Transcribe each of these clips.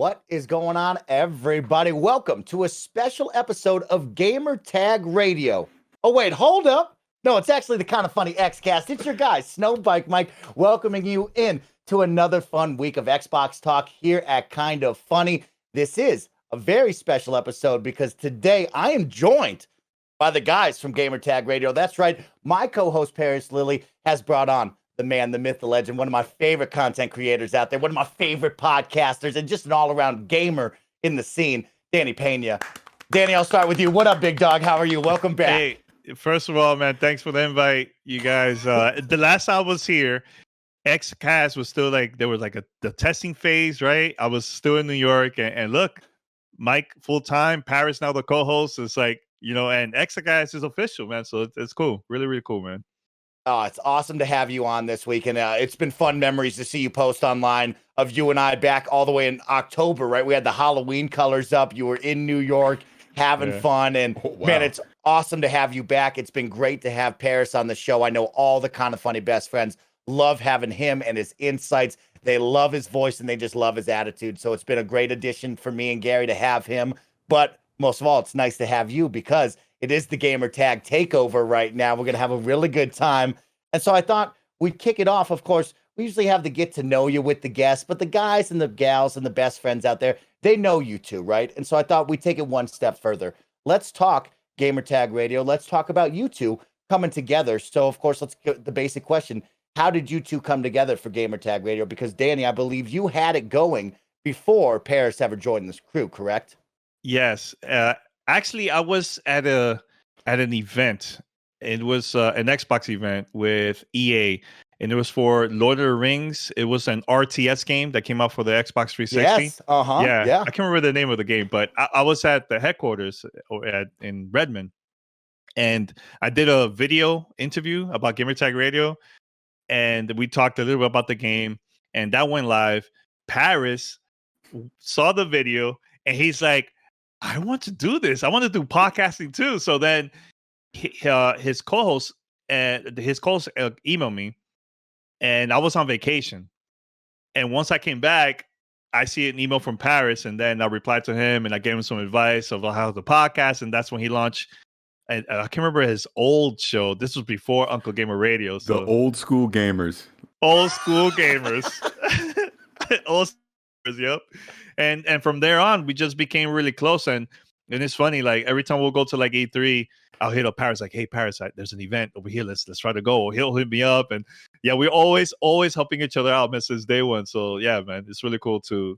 What is going on, everybody? Welcome to a special episode of Gamer Tag Radio. Oh, wait, hold up. No, it's actually the Kind of Funny Xcast. It's your guy, SnowBikeMike, welcoming you in to another fun week of Xbox talk here at Kind of Funny. This is a very special episode because today I am joined by the guys from Gamer Tag Radio. That's right. My co-host, Parris Lilly, has brought on the man, the myth, the legend, one of my favorite content creators out there, one of my favorite podcasters, and just an all-around gamer in the scene, Danny Peña. Danny, I'll start with you. What up, big dog? How are you? Welcome back. Hey, first of all, man, thanks for the invite, you guys. The last time I was here, Xcast was still there was the testing phase, right? I was still in New York, and look, Mike full-time, Parris now the co-host. It's and Xcast is official, man. So it's cool. Really, really cool, man. Oh, it's awesome to have you on this week. And it's been fun memories to see you post online of you and I back all the way in October, right? We had the Halloween colors up. You were in New York having fun. And man, it's awesome to have you back. It's been great to have Parris on the show. I know all the Kind of Funny best friends love having him and his insights. They love his voice and they just love his attitude. So it's been a great addition for me and Gary to have him. But most of all, it's nice to have you because it is the Gamer Tag Takeover right now. We're going to have a really good time. And so I thought we'd kick it off. Of course, we usually have the get to know you with the guests, but the guys and the gals and the best friends out there, they know you too, right? And so I thought we'd take it one step further. Let's talk Gamer Tag Radio. Let's talk about you two coming together. So, of course, let's get the basic question. How did you two come together for Gamer Tag Radio? Because, Danny, I believe you had it going before Parris ever joined this crew, correct? Yes. Actually, I was at an event. It was an Xbox event with EA, and it was for Lord of the Rings. It was an RTS game that came out for the Xbox 360. Yes, Yeah. I can't remember the name of the game, but I was at the headquarters in Redmond, and I did a video interview about Gamer Tag Radio, and we talked a little bit about the game, and that went live. Parris saw the video, and he's like, I want to do this. I want to do podcasting too. So then his co-host emailed me, and I was on vacation. And once I came back, I see an email from Parris, and then I replied to him, and I gave him some advice of how the podcast, and that's when he launched. And I can't remember his old show. This was before Uncle Gamer Radio. So. The old school gamers. Old school gamers. Old gamers, yep. And from there on, we just became really close. And it's funny, every time we'll go to E3, I'll hit up Parris, hey, Parris, there's an event over here. Let's try to go. He'll hit me up. And yeah, we're always helping each other out, man, since day one. So yeah, man, it's really cool to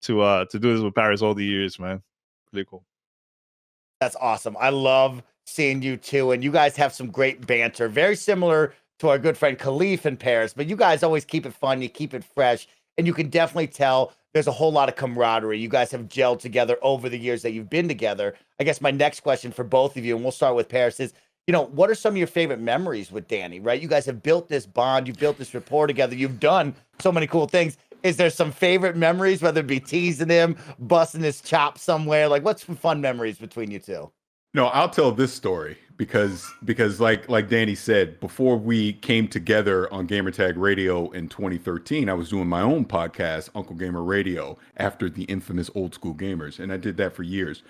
do this with Parris all the years, man. Really cool. That's awesome. I love seeing you two, and you guys have some great banter. Very similar to our good friend Khalif and Parris, but you guys always keep it fun. You keep it fresh, and you can definitely tell there's a whole lot of camaraderie. You guys have gelled together over the years that you've been together. I guess my next question for both of you, and we'll start with Parris, is, what are some of your favorite memories with Danny, right? You guys have built this bond. You've built this rapport together. You've done so many cool things. Is there some favorite memories, whether it be teasing him, busting his chops somewhere? What's some fun memories between you two? No, I'll tell this story because like Danny said, before we came together on Gamertag Radio in 2013, I was doing my own podcast, Uncle Gamer Radio, after the infamous Old School Gamers, and I did that for years.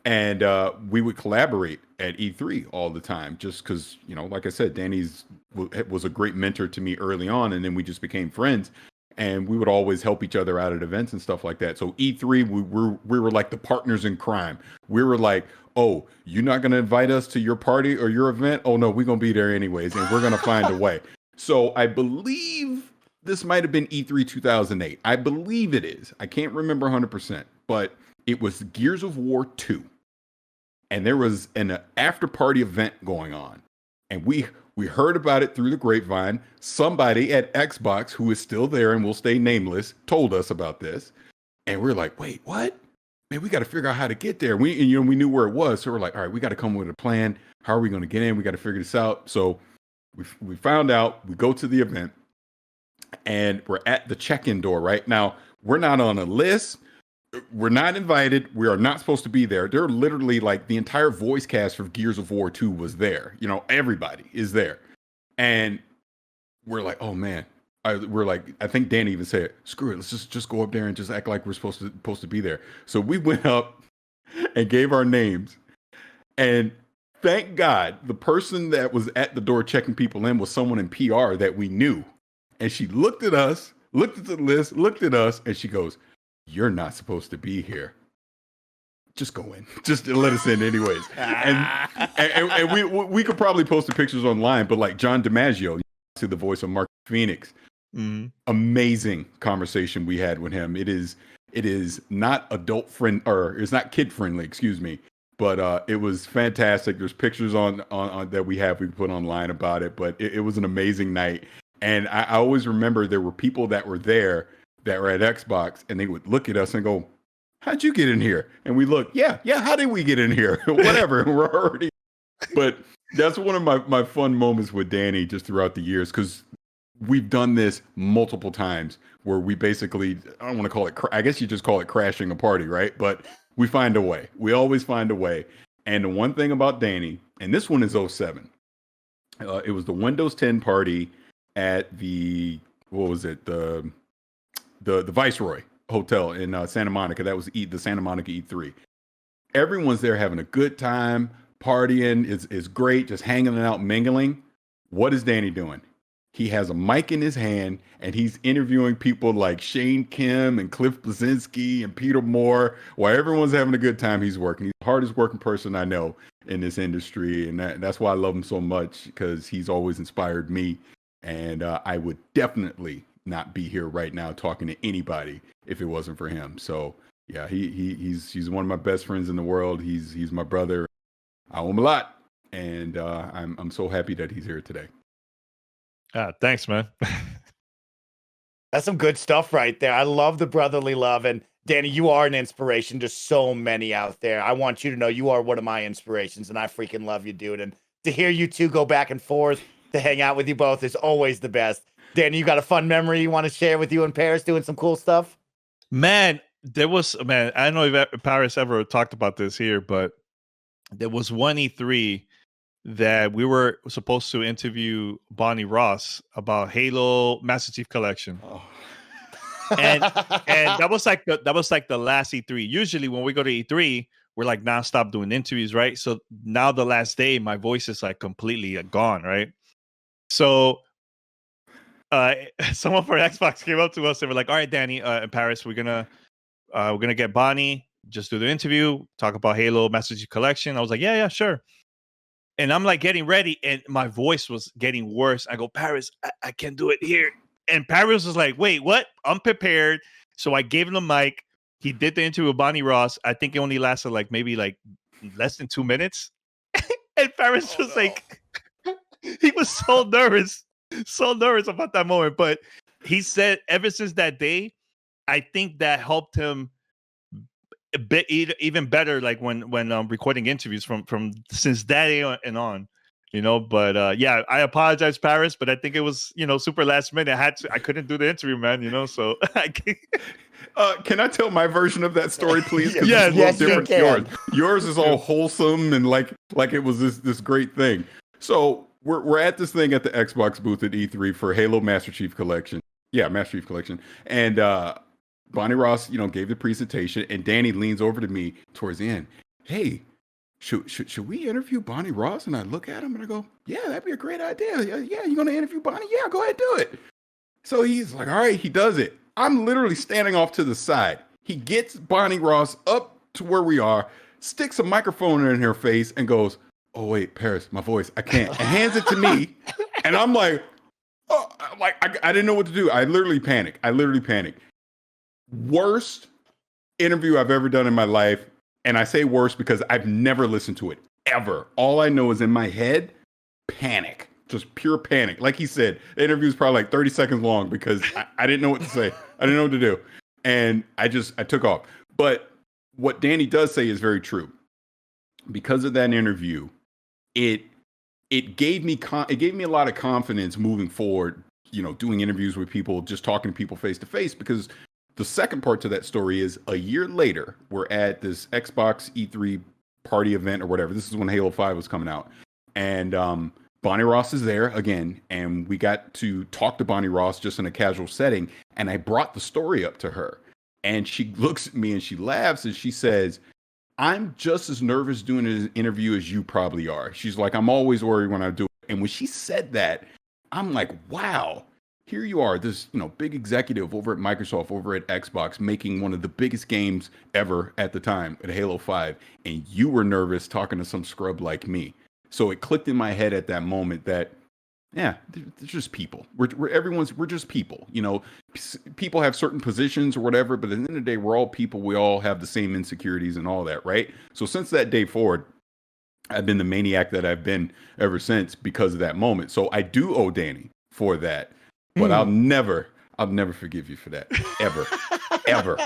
And we would collaborate at E3 all the time, just because, like I said, Danny was a great mentor to me early on, and then we just became friends. And we would always help each other out at events and stuff like that. So E3, we were like the partners in crime. We were like, oh, you're not going to invite us to your party or your event? Oh, no, we're going to be there anyways, and we're going to find a way. So I believe this might have been E3 2008. I believe it is. I can't remember 100%, but it was Gears of War 2. And there was an after-party event going on. And we heard about it through the grapevine. Somebody at Xbox, who is still there and will stay nameless, told us about this. And we're like, wait, what? Man, we got to figure out how to get there. We knew where it was. So we're like, all right, we got to come with a plan. How are we going to get in? We got to figure this out. So we found out, we go to the event, and we're at the check-in door, right? Now, we're not on a list. We're not invited. We are not supposed to be there. They're literally the entire voice cast for Gears of War 2 was there. Everybody is there. And we're like, oh man, we're like, I think Danny even said, "Screw it, let's just go up there and just act like we're supposed to be there." So we went up and gave our names, and thank God the person that was at the door checking people in was someone in PR that we knew, and she looked at us, looked at the list, looked at us, and she goes, "You're not supposed to be here. Just go in. Just let us in anyways." And we could probably post the pictures online, but like John DiMaggio, to the voice of Mark Phoenix, amazing conversation we had with him. It is not adult friend, or it's not kid friendly, excuse me, but it was fantastic. There's pictures on that we put online about it, but it was an amazing night. And I always remember there were people that were there that were at Xbox, and they would look at us and go, "How'd you get in here?" And we look, yeah, how did we get in here? Whatever, we're already. But that's one of my fun moments with Danny just throughout the years, because we've done this multiple times where we basically, I don't want to call it, I guess you just call it crashing a party, right? But we find a way. We always find a way. And the one thing about Danny, and this one is 07, it was the Windows 10 party at the, what was it? The Viceroy Hotel in Santa Monica. That was the Santa Monica E3. Everyone's there having a good time, partying is great, just hanging out, mingling. What is Danny doing? He has a mic in his hand, and he's interviewing people like Shane Kim and Cliff Blazinski and Peter Moore. While everyone's having a good time, he's working. He's the hardest working person I know in this industry, and that's why I love him so much, because he's always inspired me. And I would definitely not be here right now talking to anybody if it wasn't for him. So yeah, he's one of my best friends in the world. He's my brother. I owe him a lot, and I'm so happy that he's here today. Thanks, man. That's some good stuff right there. I love the brotherly love. And Danny, you are an inspiration to so many out there. I want you to know you are one of my inspirations, and I freaking love you, dude. And to hear you two go back and forth, to hang out with you both is always the best. Danny, you got a fun memory you want to share with you and Parris doing some cool stuff? Man, I don't know if Parris ever talked about this here, but there was one E3 that we were supposed to interview Bonnie Ross about Halo Master Chief Collection. Oh. and that was like the last E3. Usually when we go to E3, we're like nonstop doing interviews, right? So now the last day, my voice is like completely gone, right? So someone from Xbox came up to us and were like, "All right, Danny and Parris, we're gonna get Bonnie, just do the interview, talk about Halo Master Chief Collection." I was like, yeah, sure. And I'm like getting ready, and my voice was getting worse. I go, "Parris, I can't do it here." And Parris was like, "Wait, what? I'm prepared." So I gave him the mic. He did the interview with Bonnie Ross. I think it only lasted maybe less than 2 minutes. And Parris was like, he was so nervous about that moment. But he said ever since that day, I think that helped him a bit even better, like when recording interviews from since that day on, But yeah, I apologize, Parris, but I think it was super last minute. I couldn't do the interview, man. So I can't. Can I tell my version of that story, please? Yes, it's a little different from yours. Yours is all wholesome and like it was this great thing. So we're at this thing at the Xbox booth at E3 for Halo Master Chief Collection. Yeah, Master Chief Collection, and Bonnie Ross, gave the presentation, and Danny leans over to me towards the end. "Hey, should we interview Bonnie Ross?" And I look at him and I go, "Yeah, that'd be a great idea. Yeah, you're gonna interview Bonnie? Yeah, go ahead, do it." So he's like, "All right," he does it. I'm literally standing off to the side. He gets Bonnie Ross up to where we are, sticks a microphone in her face, and goes, "Oh wait, Parris, my voice, I can't," and hands it to me, and I'm like, "Oh," I didn't know what to do. I literally panicked. Worst interview I've ever done in my life. And I say worst because I've never listened to it ever. All I know is in my head, panic, just pure panic. Like he said, the interview is probably like 30 seconds long because I didn't know what to say. I didn't know what to do. And I took off. But what Danny does say is very true. Because of that interview, it gave me a lot of confidence moving forward, doing interviews with people, just talking to people face to face, because the second part to that story is a year later, we're at this Xbox E3 party event or whatever. This is when Halo 5 was coming out. And Bonnie Ross is there again, and we got to talk to Bonnie Ross just in a casual setting. And I brought the story up to her, and she looks at me and she laughs and she says, I'm just as nervous doing an interview as you probably are. She's like, I'm always worried when I do it. And when she said that, I'm like, wow, here you are, this big executive over at Microsoft, over at Xbox, making one of the biggest games ever at the time, at Halo 5, and you were nervous talking to some scrub like me. So it clicked in my head at that moment that, yeah, they're just people. We're just people. People have certain positions or whatever, but at the end of the day, we're all people. We all have the same insecurities and all that, right? So since that day forward, I've been the maniac that I've been ever since because of that moment. So I do owe Danny for that, but I'll never forgive you for that. Ever. Ever.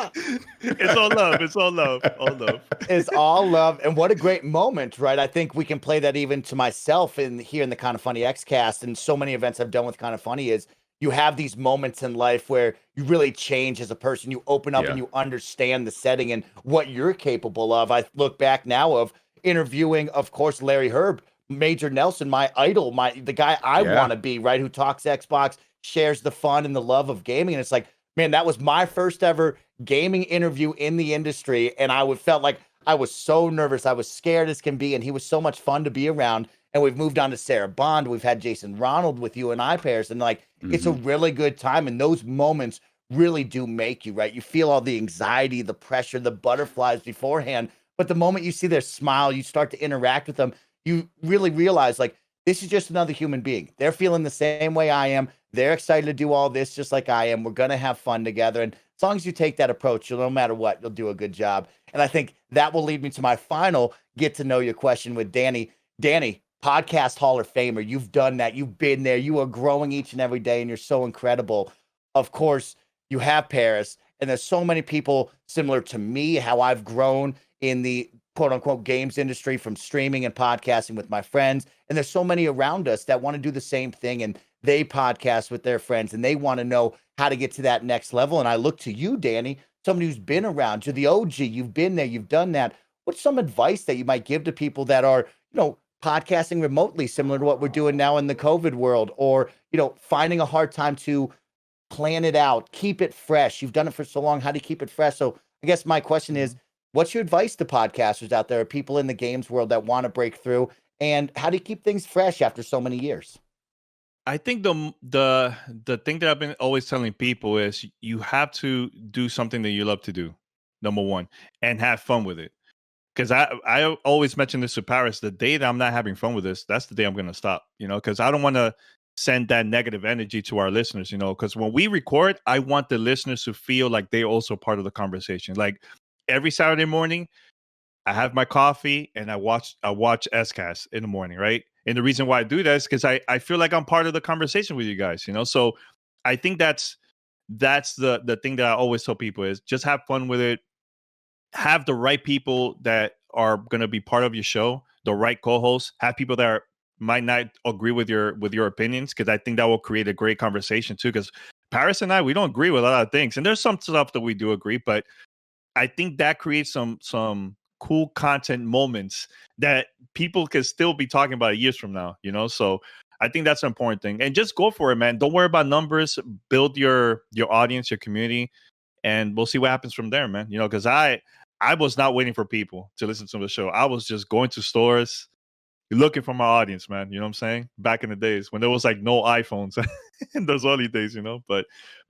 It's all love. It's all love. All love. It's all love. And what a great moment, right? I think we can play that even to myself here in the Kind of Funny Xcast, and so many events I've done with Kind of Funny is you have these moments in life where you really change as a person. You open up and you understand the setting and what you're capable of. I look back now of interviewing, of course, Larry Herb, Major Nelson, my idol, the guy I want to be, right? Who talks Xbox, shares the fun and the love of gaming. And it's like, man, that was my first ever gaming interview in the industry. And I felt like I was so nervous. I was scared as can be. And he was so much fun to be around. And we've moved on to Sarah Bond. We've had Jason Ronald with you and I, Parris. And it's a really good time. And those moments really do make you, right? You feel all the anxiety, the pressure, the butterflies beforehand. But the moment you see their smile, you start to interact with them, you really realize, like, this is just another human being. They're feeling the same way I am. They're excited to do all this just like I am. We're going to have fun together. And as long as you take that approach, no matter what, you'll do a good job. And I think that will lead me to my final get to know you question with Danny. Danny, podcast Hall of Famer. You've done that. You've been there. You are growing each and every day, and you're so incredible. Of course, you have Parris, and there's so many people similar to me, how I've grown in the quote unquote games industry from streaming and podcasting with my friends. And there's so many around us that want to do the same thing, and they podcast with their friends and they want to know how to get to that next level. And I look to you, Danny, somebody who's been around. You're the OG. You've been there. You've done that. What's some advice that you might give to people that are, podcasting remotely, similar to what we're doing now in the COVID world, or, finding a hard time to plan it out, keep it fresh? You've done it for so long. How do you keep it fresh? So I guess my question is, what's your advice to podcasters out there, people in the games world that want to break through, and how do you keep things fresh after so many years? I think the thing that I've been always telling people is you have to do something that you love to do, number one, and have fun with it. Because I always mention this to Parris, the day that I'm not having fun with this, that's the day I'm going to stop, because I don't want to send that negative energy to our listeners, because when we record, I want the listeners to feel like they're also part of the conversation. Like every Saturday morning, I have my coffee and I watch Xcast in the morning, right? And the reason why I do that is because I feel like I'm part of the conversation with you guys, So I think that's the thing that I always tell people is just have fun with it. Have the right people that are going to be part of your show, the right co-hosts. Have people that might not agree with your opinions, because I think that will create a great conversation too. Because Parris and I, we don't agree with a lot of things, and there's some stuff that we do agree, but I think that creates some cool content moments that people can still be talking about years from now, So I think that's an important thing. And just go for it, man. Don't worry about numbers. Build your audience, your community, and we'll see what happens from there, man. Because I was not waiting for people to listen to the show. I was just going to stores looking for my audience, man. You know what I'm saying? Back in the days when there was like no iPhones in those early days, But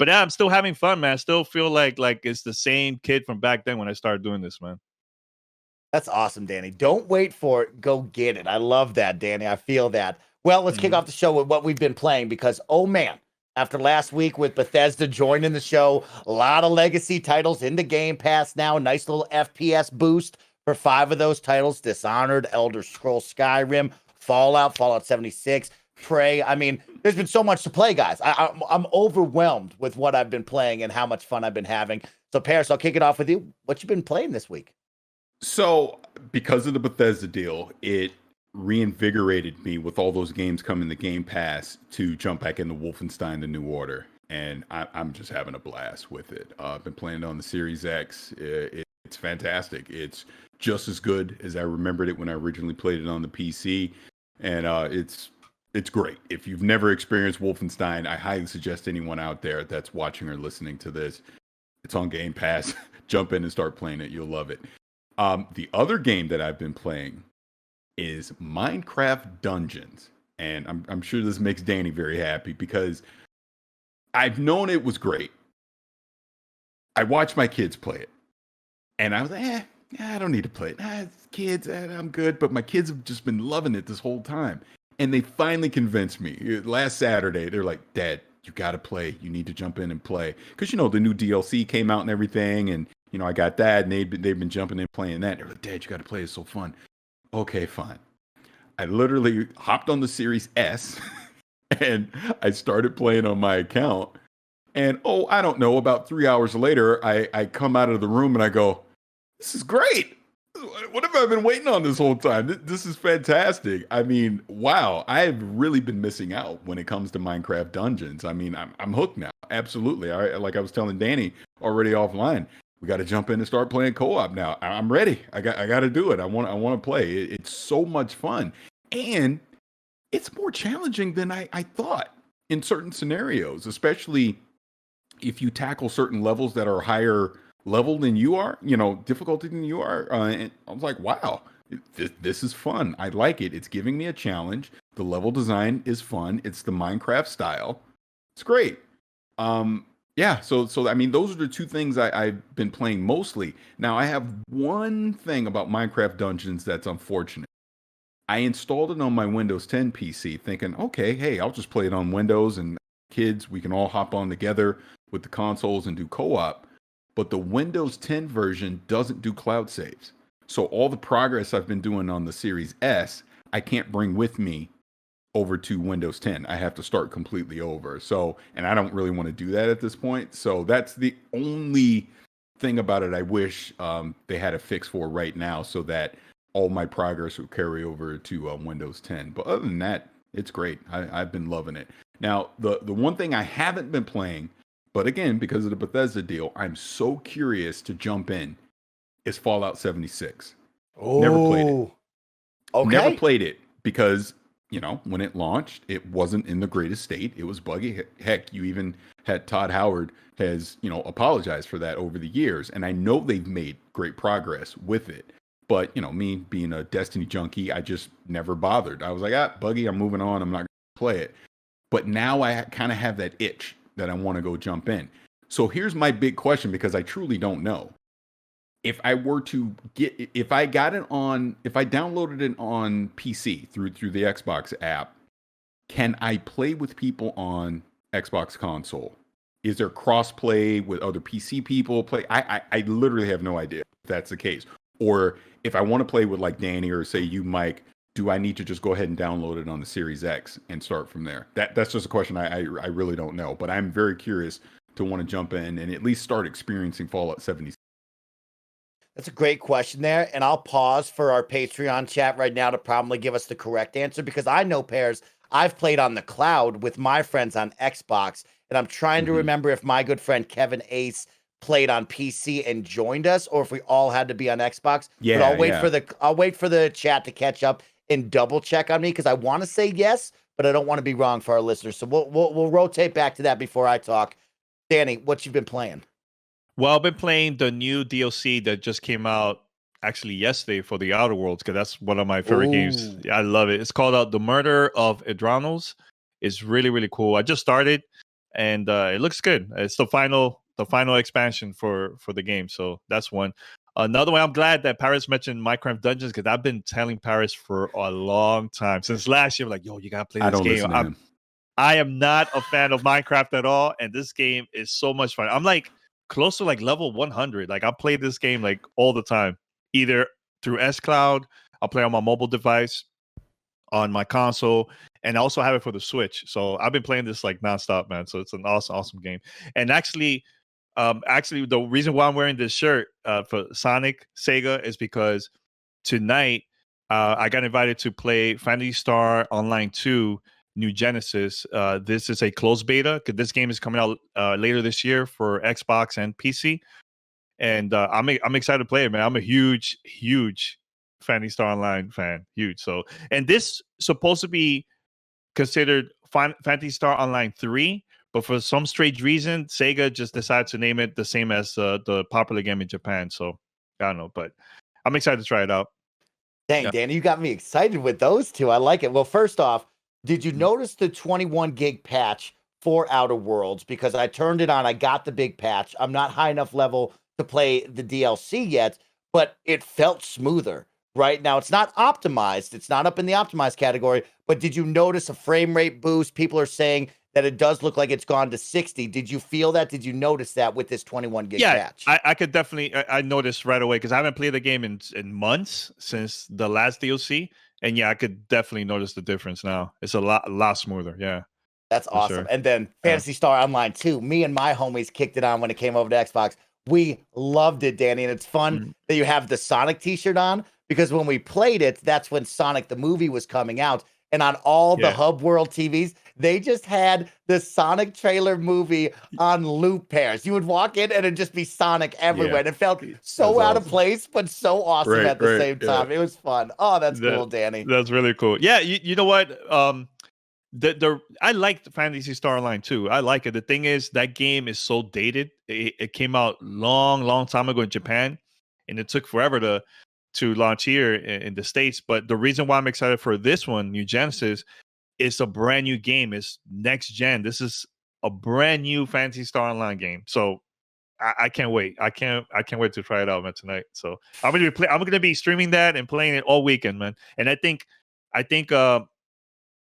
yeah, I'm still having fun, man. I still feel like it's the same kid from back then when I started doing this, man. That's awesome, Danny. Don't wait for it. Go get it. I love that, Danny. I feel that. Well, let's kick off the show with what we've been playing, because, oh man, after last week with Bethesda joining the show, a lot of legacy titles into Game Pass now. Nice little FPS boost for 5 of those titles: Dishonored, Elder Scrolls Skyrim, Fallout 76, Prey. I mean, there's been so much to play, guys. I'm overwhelmed with what I've been playing and how much fun I've been having. So, Parris, I'll kick it off with you. What you been playing this week? So, because of the Bethesda deal, it reinvigorated me with all those games coming to Game Pass to jump back into Wolfenstein: The New Order. And I'm just having a blast with it. I've been playing it on the Series X. It's fantastic. It's just as good as I remembered it when I originally played it on the PC. And it's it's great. If you've never experienced Wolfenstein, I highly suggest anyone out there that's watching or listening to this, it's on Game Pass. Jump in and start playing it. You'll love it. The other game that I've been playing is Minecraft Dungeons. And I'm sure this makes Danny very happy because I've known it was great. I watched my kids play it. And I was like, I don't need to play it. It's kids, I'm good. But my kids have just been loving it this whole time. And they finally convinced me. Last Saturday, they're like, Dad, you got to play. You need to jump in and play. Because, the new DLC came out and everything. And, I got that. And they've been jumping in playing that. They're like, Dad, you got to play. It's so fun. Okay, fine. I literally hopped on the Series S and I started playing on my account. And, I don't know, about 3 hours later, I come out of the room and I go, this is great. What have I been waiting on this whole time? This is fantastic. I mean, wow. I've really been missing out when it comes to Minecraft Dungeons. I mean, I'm hooked now. Absolutely. Like I was telling Danny already offline, we got to jump in and start playing co-op now. I'm ready. I got to do it. I want to play. It's so much fun. And it's more challenging than I thought in certain scenarios, especially if you tackle certain levels that are higher level than you are, difficulty than you are. And I was like, wow, this is fun. I like it. It's giving me a challenge. The level design is fun. It's the Minecraft style. It's great. Yeah. So I mean, those are the two things I've been playing mostly. Now I have one thing about Minecraft Dungeons that's unfortunate. I installed it on my Windows 10 PC thinking, okay, hey, I'll just play it on Windows and kids, we can all hop on together with the consoles and do co-op. But the Windows 10 version doesn't do cloud saves. So all the progress I've been doing on the Series S, I can't bring with me over to Windows 10. I have to start completely over. So, and I don't really want to do that at this point. So that's the only thing about it I wish they had a fix for right now so that all my progress would carry over to Windows 10. But other than that, it's great. I've been loving it. Now, the one thing I haven't been playing, but again, because of the Bethesda deal, I'm so curious to jump in, is Fallout 76. Oh, never played it. Okay. Never played it because, when it launched, it wasn't in the greatest state. It was buggy. Heck, you even had Todd Howard has, apologized for that over the years. And I know they've made great progress with it. But, me being a Destiny junkie, I just never bothered. I was like, buggy, I'm moving on. I'm not going to play it. But now I kind of have that itch that I want to go jump in. So here's my big question, because I truly don't know. If I downloaded it on PC through the Xbox app, can I play with people on Xbox console? Is there cross-play with other PC people? I literally have no idea if that's the case. Or if I want to play with like Danny or say you, Mike, do I need to just go ahead and download it on the Series X and start from there? That's just a question I really don't know. But I'm very curious to want to jump in and at least start experiencing Fallout 76. That's a great question there. And I'll pause for our Patreon chat right now to probably give us the correct answer, because I know, Parris, I've played on the cloud with my friends on Xbox, and I'm trying to remember if my good friend Kevin Ace played on PC and joined us, or if we all had to be on Xbox. Yeah, but I'll wait for the chat to catch up and double check on me, because I want to say yes, but I don't want to be wrong for our listeners. So we'll rotate back to that before I talk. Danny, what you've been playing? Well, I've been playing the new DLC that just came out actually yesterday for the Outer Worlds, because that's one of my favorite games. I love it. It's called The Murder of Adranos. It's really, really cool. I just started, and it looks good. It's the final expansion for the game. So that's one. Another one, I'm glad that Parris mentioned Minecraft Dungeons, because I've been telling Parris for a long time, since last year, like, yo, you got to play this game. I am not a fan of Minecraft at all, and this game is so much fun. I'm like close to like level 100. Like I play this game like all the time, either through xCloud, I'll play on my mobile device, on my console, and I also have it for the Switch. So I've been playing this like nonstop, man. So it's an awesome game. And actually, the reason why I'm wearing this shirt for Sonic Sega is because tonight I got invited to play Phantasy Star Online 2 New Genesis. This is a closed beta, because this game is coming out later this year for Xbox and PC. And I'm excited to play it, man. I'm a huge Phantasy Star Online fan. Huge. So, and this supposed to be considered Phantasy Star Online 3, but for some strange reason, Sega just decided to name it the same as the popular game in Japan. So I don't know, but I'm excited to try it out. Dang, Yeah. Danny, you got me excited with those two. I like it. Well, first off, did you notice the 21 gig patch for Outer Worlds? Because I turned it on, I got the big patch. I'm not high enough level to play the DLC yet, but it felt smoother. Right now, it's not optimized. It's not up in the optimized category. But did you notice a frame rate boost? People are saying that it does look like it's gone to 60. Did you feel that? Did you notice that with this 21 gig patch? I could definitely, I noticed right away because I haven't played the game in months since the last DLC. And yeah, I could definitely notice the difference now. It's a lot smoother. Yeah. That's awesome. Sure. And then Phantasy Star Online 2, me and my homies kicked it on when it came over to Xbox. We loved it, Danny. And it's fun that you have the Sonic t-shirt on, because when we played it, that's when Sonic the movie was coming out. And on all the Hub World TVs, they just had the Sonic trailer movie on loop pairs. You would walk in and it'd just be Sonic everywhere. And it felt so out of place, but so awesome at the same time. It was fun. Oh, that's cool, Danny. That's really cool. Yeah, you know what? I like the Phantasy Star Online too. I like it. The thing is, that game is so dated. It came out long time ago in Japan, and it took forever to launch here in the States. But the reason why I'm excited for this one, New Genesis, it's a brand new game. It's next gen. This is a brand new Phantasy Star Online game. So I can't wait. I can't wait to try it out, man, tonight. So I'm gonna be streaming that and playing it all weekend, man. And I think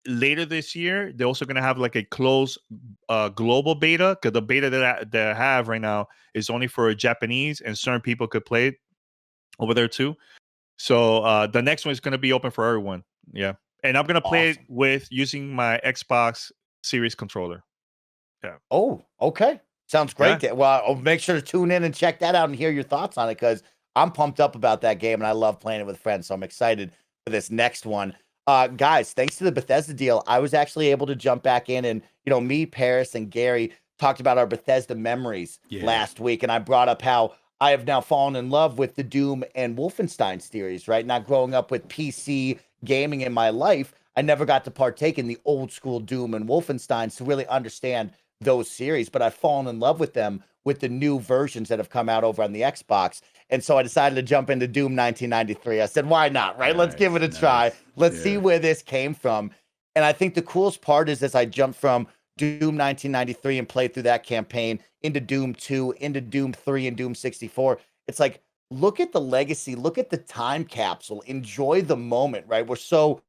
later this year they're also gonna have like a closed global beta, because the beta that I have right now is only for Japanese, and certain people could play it over there too. So the next one is gonna be open for everyone. Yeah. And I'm gonna play it with using my Xbox Series controller. Yeah. Oh, okay. Sounds great. Yeah. Well, I'll make sure to tune in and check that out and hear your thoughts on it, because I'm pumped up about that game and I love playing it with friends. So I'm excited for this next one. Guys, thanks to the Bethesda deal, I was actually able to jump back in, and me, Parris, and Gary talked about our Bethesda memories last week, and I brought up how I have now fallen in love with the Doom and Wolfenstein series, right? Not growing up with PC gaming in my life, I never got to partake in the old school Doom and Wolfenstein to really understand those series, but I've fallen in love with them with the new versions that have come out over on the Xbox. And so I decided to jump into Doom 1993. I said, why not, right? Let's give it a try. Let's see where this came from. And I think the coolest part is, as I jumped from Doom 1993 and played through that campaign into Doom 2, into Doom 3, and Doom 64, it's like, look at the legacy, look at the time capsule, enjoy the moment, right? We're so,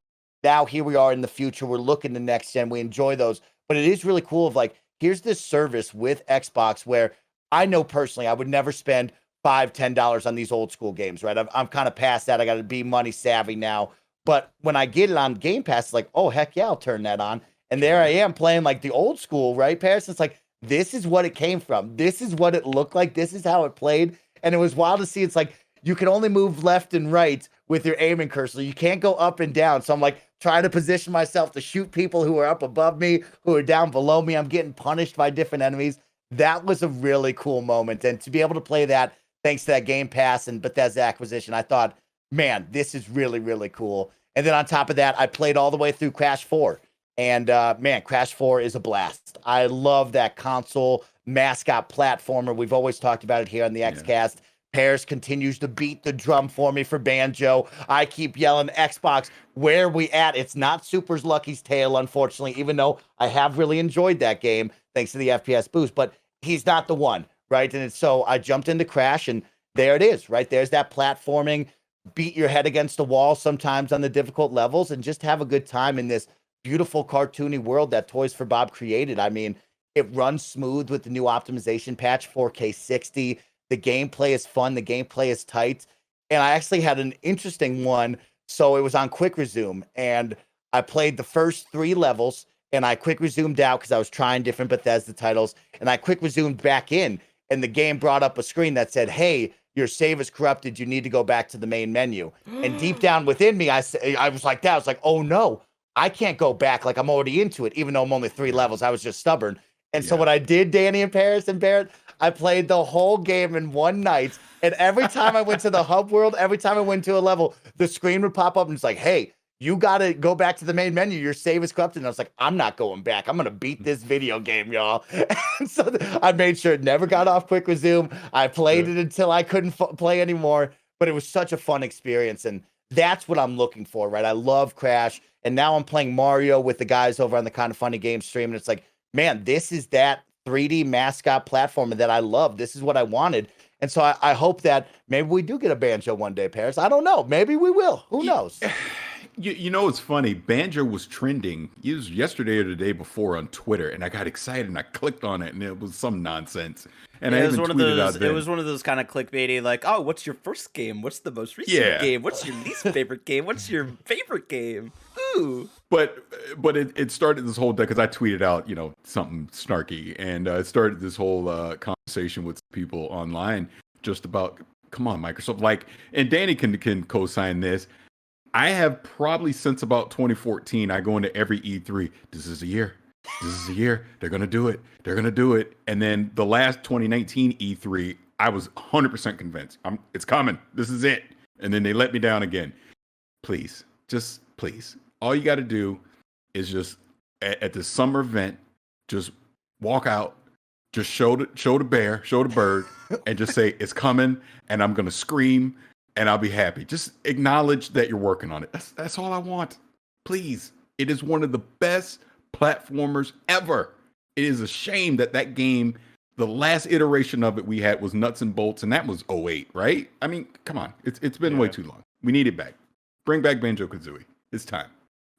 now here we are in the future, we're looking to next gen, we enjoy those. But it is really cool of like, here's this service with Xbox where I know personally I would never spend $5-10 on these old school games, right? I'm kind of past that. I got to be money savvy now. But when I get it on Game Pass, it's like, oh, heck yeah, I'll turn that on. And there I am playing like the old school, right, Parris? It's like, this is what it came from. This is what it looked like. This is how it played. And it was wild to see. It's like, you can only move left and right with your aiming cursor. You can't go up and down. So I'm like trying to position myself to shoot people who are up above me, who are down below me. I'm getting punished by different enemies. That was a really cool moment. And to be able to play that, thanks to that Game Pass and Bethesda acquisition, I thought, man, this is really, really cool. And then on top of that, I played all the way through Crash 4. And man, Crash 4 is a blast. I love that console mascot platformer. We've always talked about it here on the Xcast. Parris continues to beat the drum for me for Banjo. I keep yelling, Xbox, where are we at? It's not Super's Lucky's Tale, unfortunately, even though I have really enjoyed that game thanks to the FPS boost, but he's not the one, right? And so I jumped into Crash, and there it is, right? There's that platforming, beat your head against the wall sometimes on the difficult levels, and just have a good time in this beautiful cartoony world that Toys for Bob created. I mean, it runs smooth with the new optimization patch, 4K 60. The gameplay is fun. The gameplay is tight. And I actually had an interesting one. So it was on quick resume, and I played the first 3 levels, and I quick resumed out because I was trying different Bethesda titles, and I quick resumed back in, and the game brought up a screen that said, hey, your save is corrupted. You need to go back to the main menu. And deep down within me, I was like that. I was like, oh no, I can't go back. Like, I'm already into it, even though I'm only 3 levels. I was just stubborn. And so what I did, Danny and Parris and Barrett, I played the whole game in one night. And every time I went to the hub world, every time I went to a level, the screen would pop up and it's like, hey, you got to go back to the main menu. Your save is corrupted. And I was like, I'm not going back. I'm going to beat this video game, y'all. And so I made sure it never got off quick resume. I played it until I couldn't play anymore. But it was such a fun experience. And that's what I'm looking for, right? I love Crash. And now I'm playing Mario with the guys over on the Kind of Funny Games stream. And it's like, man, this is that 3D mascot platformer that I love. This is what I wanted. And so I hope that maybe we do get a Banjo one day, Parris. I don't know. Maybe we will. Who knows? You know, it's funny. Banjo was trending. It was yesterday or the day before on Twitter, and I got excited and I clicked on it, and it was some nonsense. And I even tweeted out then. It was one of those kind of clickbaity, like, oh, what's your first game? What's the most recent game? What's your least favorite game? What's your favorite game? Ooh. But it started this whole day because I tweeted out, you know, something snarky, and it started this whole conversation with people online just about, come on, Microsoft. Like, and Danny can co-sign this. I have probably since about 2014, I go into every E3. This is a year. This is a year. They're going to do it. They're going to do it. And then the last 2019 E3, I was 100% convinced. It's coming. This is it. And then they let me down again. Please, just please. All you got to do is just at the summer event, just walk out, just show the bear, show the bird, and just say, it's coming. And I'm going to scream. And I'll be happy. Just acknowledge that you're working on it. That's all I want. Please. It is one of the best platformers ever. It is a shame that game, the last iteration of it we had was nuts and bolts, and that was 08, right? I mean, come on. It's been way too long. We need it back. Bring back Banjo-Kazooie. It's time.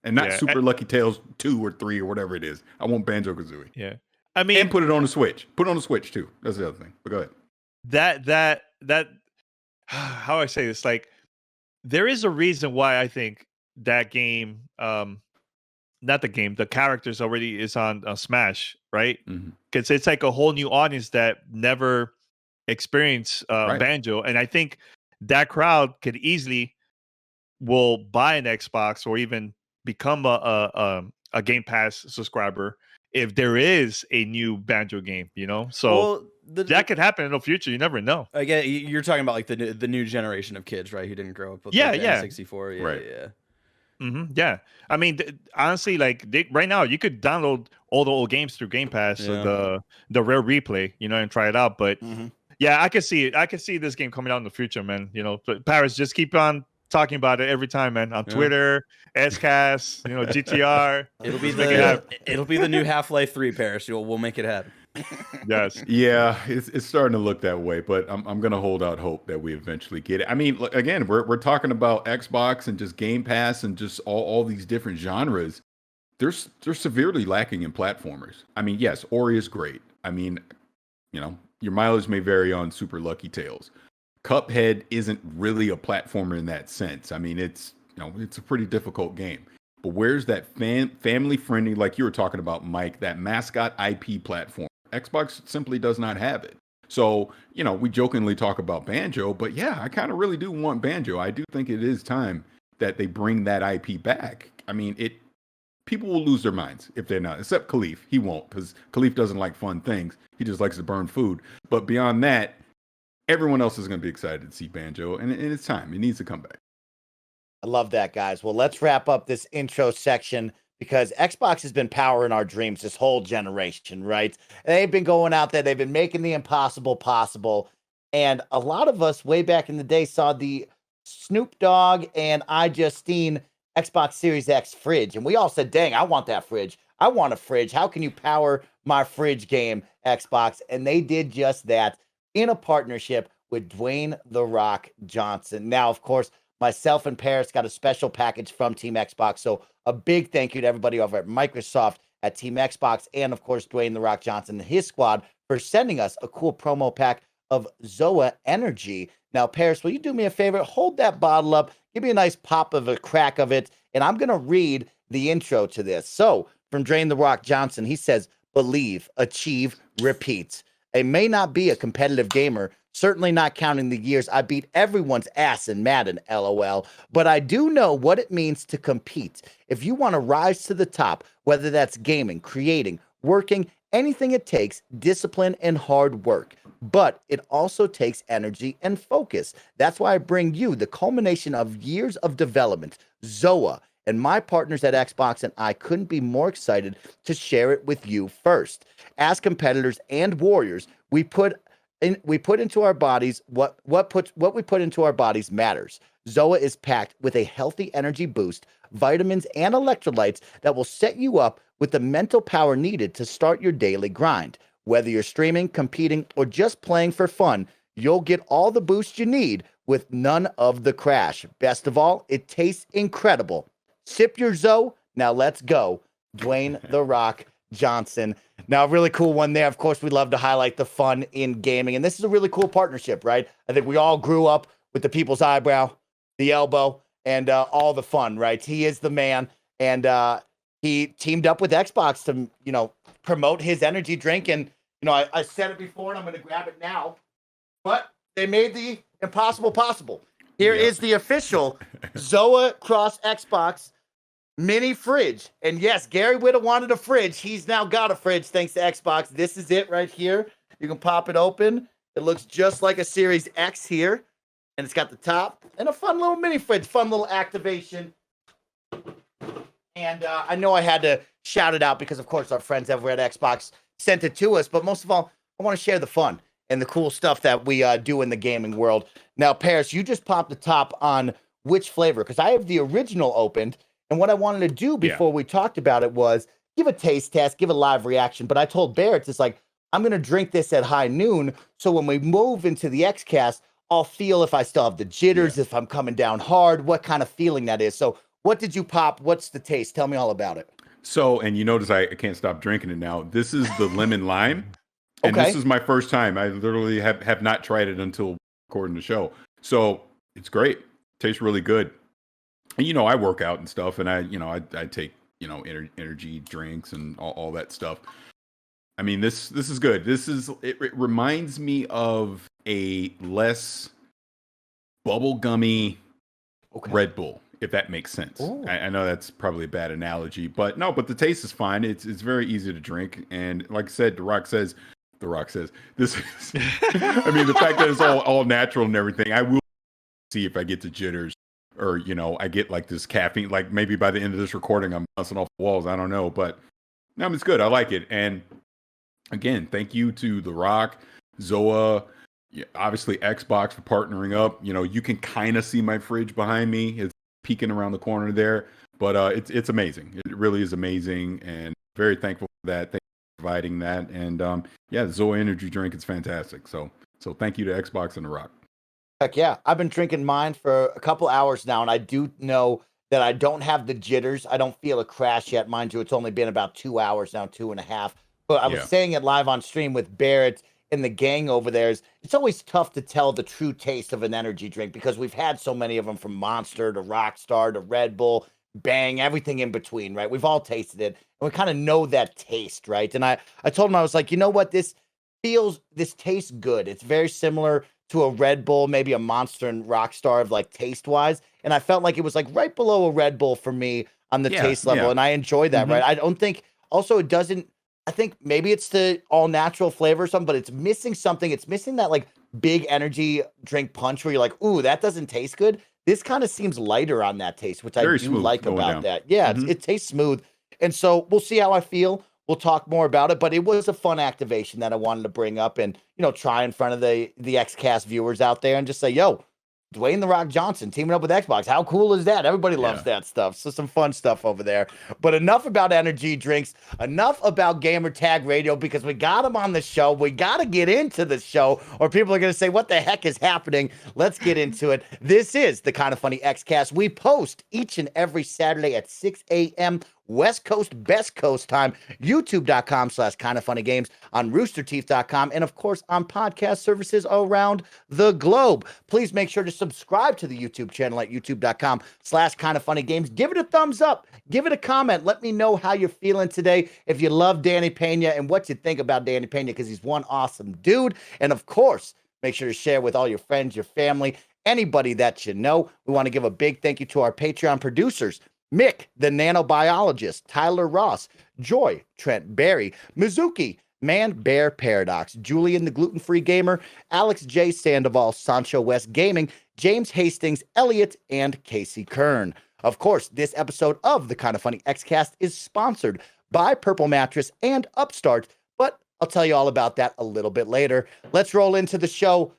And not Super Lucky Tales 2 or 3 or whatever it is. I want Banjo-Kazooie. Yeah. I mean, and put it on the Switch. Put it on the Switch too. That's the other thing. But go ahead. That how I say this, like, there is a reason why I think that game, not the game, the characters already is on Smash, right? Because it's like a whole new audience that never experienced Banjo, and I think that crowd could easily will buy an Xbox or even become a Game Pass subscriber if there is a new Banjo game, you know. So that could happen in the future. You never know. Again, you're talking about like the new generation of kids, right? Who didn't grow up with like, the N64. Yeah. I mean, honestly, like right now, you could download all the old games through Game Pass, the Rare Replay, you know, and try it out. But yeah, I can see it. I can see this game coming out in the future, man. You know, but Parris, just keep on talking about it every time, man. On Twitter, Xcast, you know, GTR. It'll be the new Half-Life 3, Parris. We'll make it happen. Yes. Yeah, it's starting to look that way, but I'm going to hold out hope that we eventually get it. I mean, again, we're talking about Xbox and just Game Pass and just all these different genres. They're severely lacking in platformers. I mean, yes, Ori is great. I mean, you know, your mileage may vary on Super Lucky Tales. Cuphead isn't really a platformer in that sense. I mean, it's a pretty difficult game. But where's that family friendly, like you were talking about, Mike, that mascot IP platform? Xbox simply does not have it. So, you know, we jokingly talk about Banjo, but yeah, I kind of really do want Banjo. I do think it is time that they bring that IP back. I mean, people will lose their minds if they're not, except Khalif. He won't, because Khalif doesn't like fun things. He just likes to burn food. But beyond that, everyone else is going to be excited to see Banjo, and it's time. It needs to come back. I love that, guys. Well, let's wrap up this intro section because Xbox has been powering our dreams this whole generation, right? They've been going out there. They've been making the impossible possible. And a lot of us way back in the day saw the Snoop Dogg and iJustine Xbox Series X fridge. And we all said, dang, I want that fridge. I want a fridge. How can you power my fridge game, Xbox? And they did just that in a partnership with Dwayne "The Rock" Johnson. Now, of course, myself and Parris got a special package from Team Xbox. So a big thank you to everybody over at Microsoft, at Team Xbox, and of course, Dwayne "The Rock" Johnson and his squad for sending us a cool promo pack of Zoa Energy. Now, Parris, will you do me a favor? Hold that bottle up. Give me a nice pop of a crack of it. And I'm going to read the intro to this. So from Dwayne "The Rock" Johnson, he says, believe, achieve, repeat. I may not be a competitive gamer, certainly not counting the years I beat everyone's ass in Madden, LOL, but I do know what it means to compete. If you want to rise to the top, whether that's gaming, creating, working, anything it takes, discipline and hard work. But it also takes energy and focus. That's why I bring you the culmination of years of development, Zoa, And my partners at Xbox and I couldn't be more excited to share it with you first. As competitors and warriors, we put into our bodies what we put into our bodies matters. Zoa is packed with a healthy energy boost, vitamins, and electrolytes that will set you up with the mental power needed to start your daily grind. Whether you're streaming, competing, or just playing for fun, you'll get all the boost you need with none of the crash. Best of all, it tastes incredible. Sip your Zoe. Now let's go. Dwayne "The Rock" Johnson. Now, a really cool one there. Of course, we love to highlight the fun in gaming. And this is a really cool partnership, right? I think we all grew up with the people's eyebrow, the elbow, and all the fun, right? He is the man. And he teamed up with Xbox to, promote his energy drink. And, I said it before and I'm going to grab it now. But they made the impossible possible. Here is the official Zoa Cross Xbox mini fridge. And yes, Gary Whitta wanted a fridge. He's now got a fridge thanks to Xbox. This is it right here. You can pop it open. It looks just like a Series X here. And it's got the top and a fun little mini fridge, fun little activation. And I know I had to shout it out because, of course, our friends over at Xbox sent it to us. But most of all, I want to share the fun and the cool stuff that we do in the gaming world. Now, Parris, you just popped the top on which flavor? Because I have the original opened. And what I wanted to do before we talked about it was give a taste test, give a live reaction. But I told Barrett, it's like, I'm going to drink this at high noon. So when we move into the Xcast, I'll feel if I still have the jitters, if I'm coming down hard, what kind of feeling that is. So what did you pop? What's the taste? Tell me all about it. So, and you notice I can't stop drinking it now. This is the lemon lime. And this is my first time. I literally have not tried it until recording the show. So it's great. Tastes really good. And, I work out and stuff, and I take, energy drinks and all that stuff. I mean, this is good. It reminds me of a less bubblegummy Red Bull, if that makes sense. I know that's probably a bad analogy, but the taste is fine. It's very easy to drink. And like I said, The Rock says this is, I mean, the fact that it's all natural and everything, I will see if I get the jitters. Or, I get like this caffeine, like maybe by the end of this recording, I'm bouncing off the walls. I don't know, but no, it's good. I like it. And again, thank you to The Rock, Zoa, obviously Xbox for partnering up. You can kind of see my fridge behind me. It's peeking around the corner there, but it's amazing. It really is amazing. And very thankful for that. Thank you for providing that. And the Zoa energy drink is fantastic. So thank you to Xbox and The Rock. Heck yeah. I've been drinking mine for a couple hours now, and I do know that I don't have the jitters. I don't feel a crash yet. Mind you, it's only been about 2 hours now, 2.5. But I was saying it live on stream with Barrett and the gang over there. It's always tough to tell the true taste of an energy drink because we've had so many of them, from Monster to Rockstar to Red Bull, Bang, everything in between, right? We've all tasted it, and we kind of know that taste, right? And I told him, I was like, you know what? This tastes good. It's very similar to a Red Bull, maybe a Monster and Rockstar of like taste wise. And I felt like it was like right below a Red Bull for me on the taste level. And I enjoy that, right? I don't think also I think maybe it's the all natural flavor or something, but it's missing something. It's missing that like big energy drink punch where you're like, ooh, that doesn't taste good. This kind of seems lighter on that taste, which I do like about that. Yeah, it tastes smooth. And so we'll see how I feel. We'll talk more about it, but it was a fun activation that I wanted to bring up and, try in front of the Xcast viewers out there and just say, yo, Dwayne "The Rock" Johnson teaming up with Xbox. How cool is that? Everybody loves that stuff. So some fun stuff over there. But enough about energy drinks, enough about Gamer Tag Radio, because we got him on the show. We got to get into the show or people are going to say, what the heck is happening? Let's get into it. This is the Kind of Funny Xcast. We post each and every Saturday at 6 a.m. West Coast, Best Coast time, youtube.com/kindoffunnygames, on roosterteeth.com, and of course on podcast services around the globe. Please make sure to subscribe to the YouTube channel at youtube.com/kindoffunnygames. Give it a thumbs up. Give it a comment. Let me know how you're feeling today. If you love Danny Peña and what you think about Danny Peña, because he's one awesome dude. And of course, make sure to share with all your friends, your family, anybody that you know. We want to give a big thank you to our Patreon producers, Mick, the nanobiologist, Tyler Ross, Joy, Trent Berry, Mizuki, Man Bear Paradox, Julian the Gluten-Free Gamer, Alex J. Sandoval, Sancho West Gaming, James Hastings, Elliot, and Casey Kern. Of course, this episode of the Kind of Funny Xcast is sponsored by Purple Mattress and Upstart, but I'll tell you all about that a little bit later. Let's roll into the show.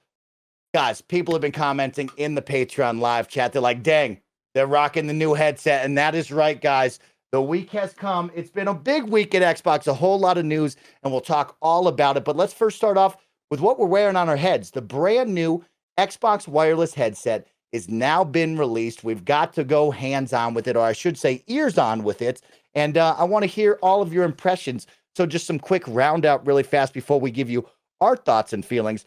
Guys, people have been commenting in the Patreon live chat. They're like, dang, they're rocking the new headset. And that is right, guys. The week has come. It's been a big week at Xbox, a whole lot of news, and we'll talk all about it. But let's first start off with what we're wearing on our heads. The brand new Xbox wireless headset is now been released. We've got to go hands-on with it, or I should say ears-on with it. And I want to hear all of your impressions. So just some quick round out really fast before we give you our thoughts and feelings.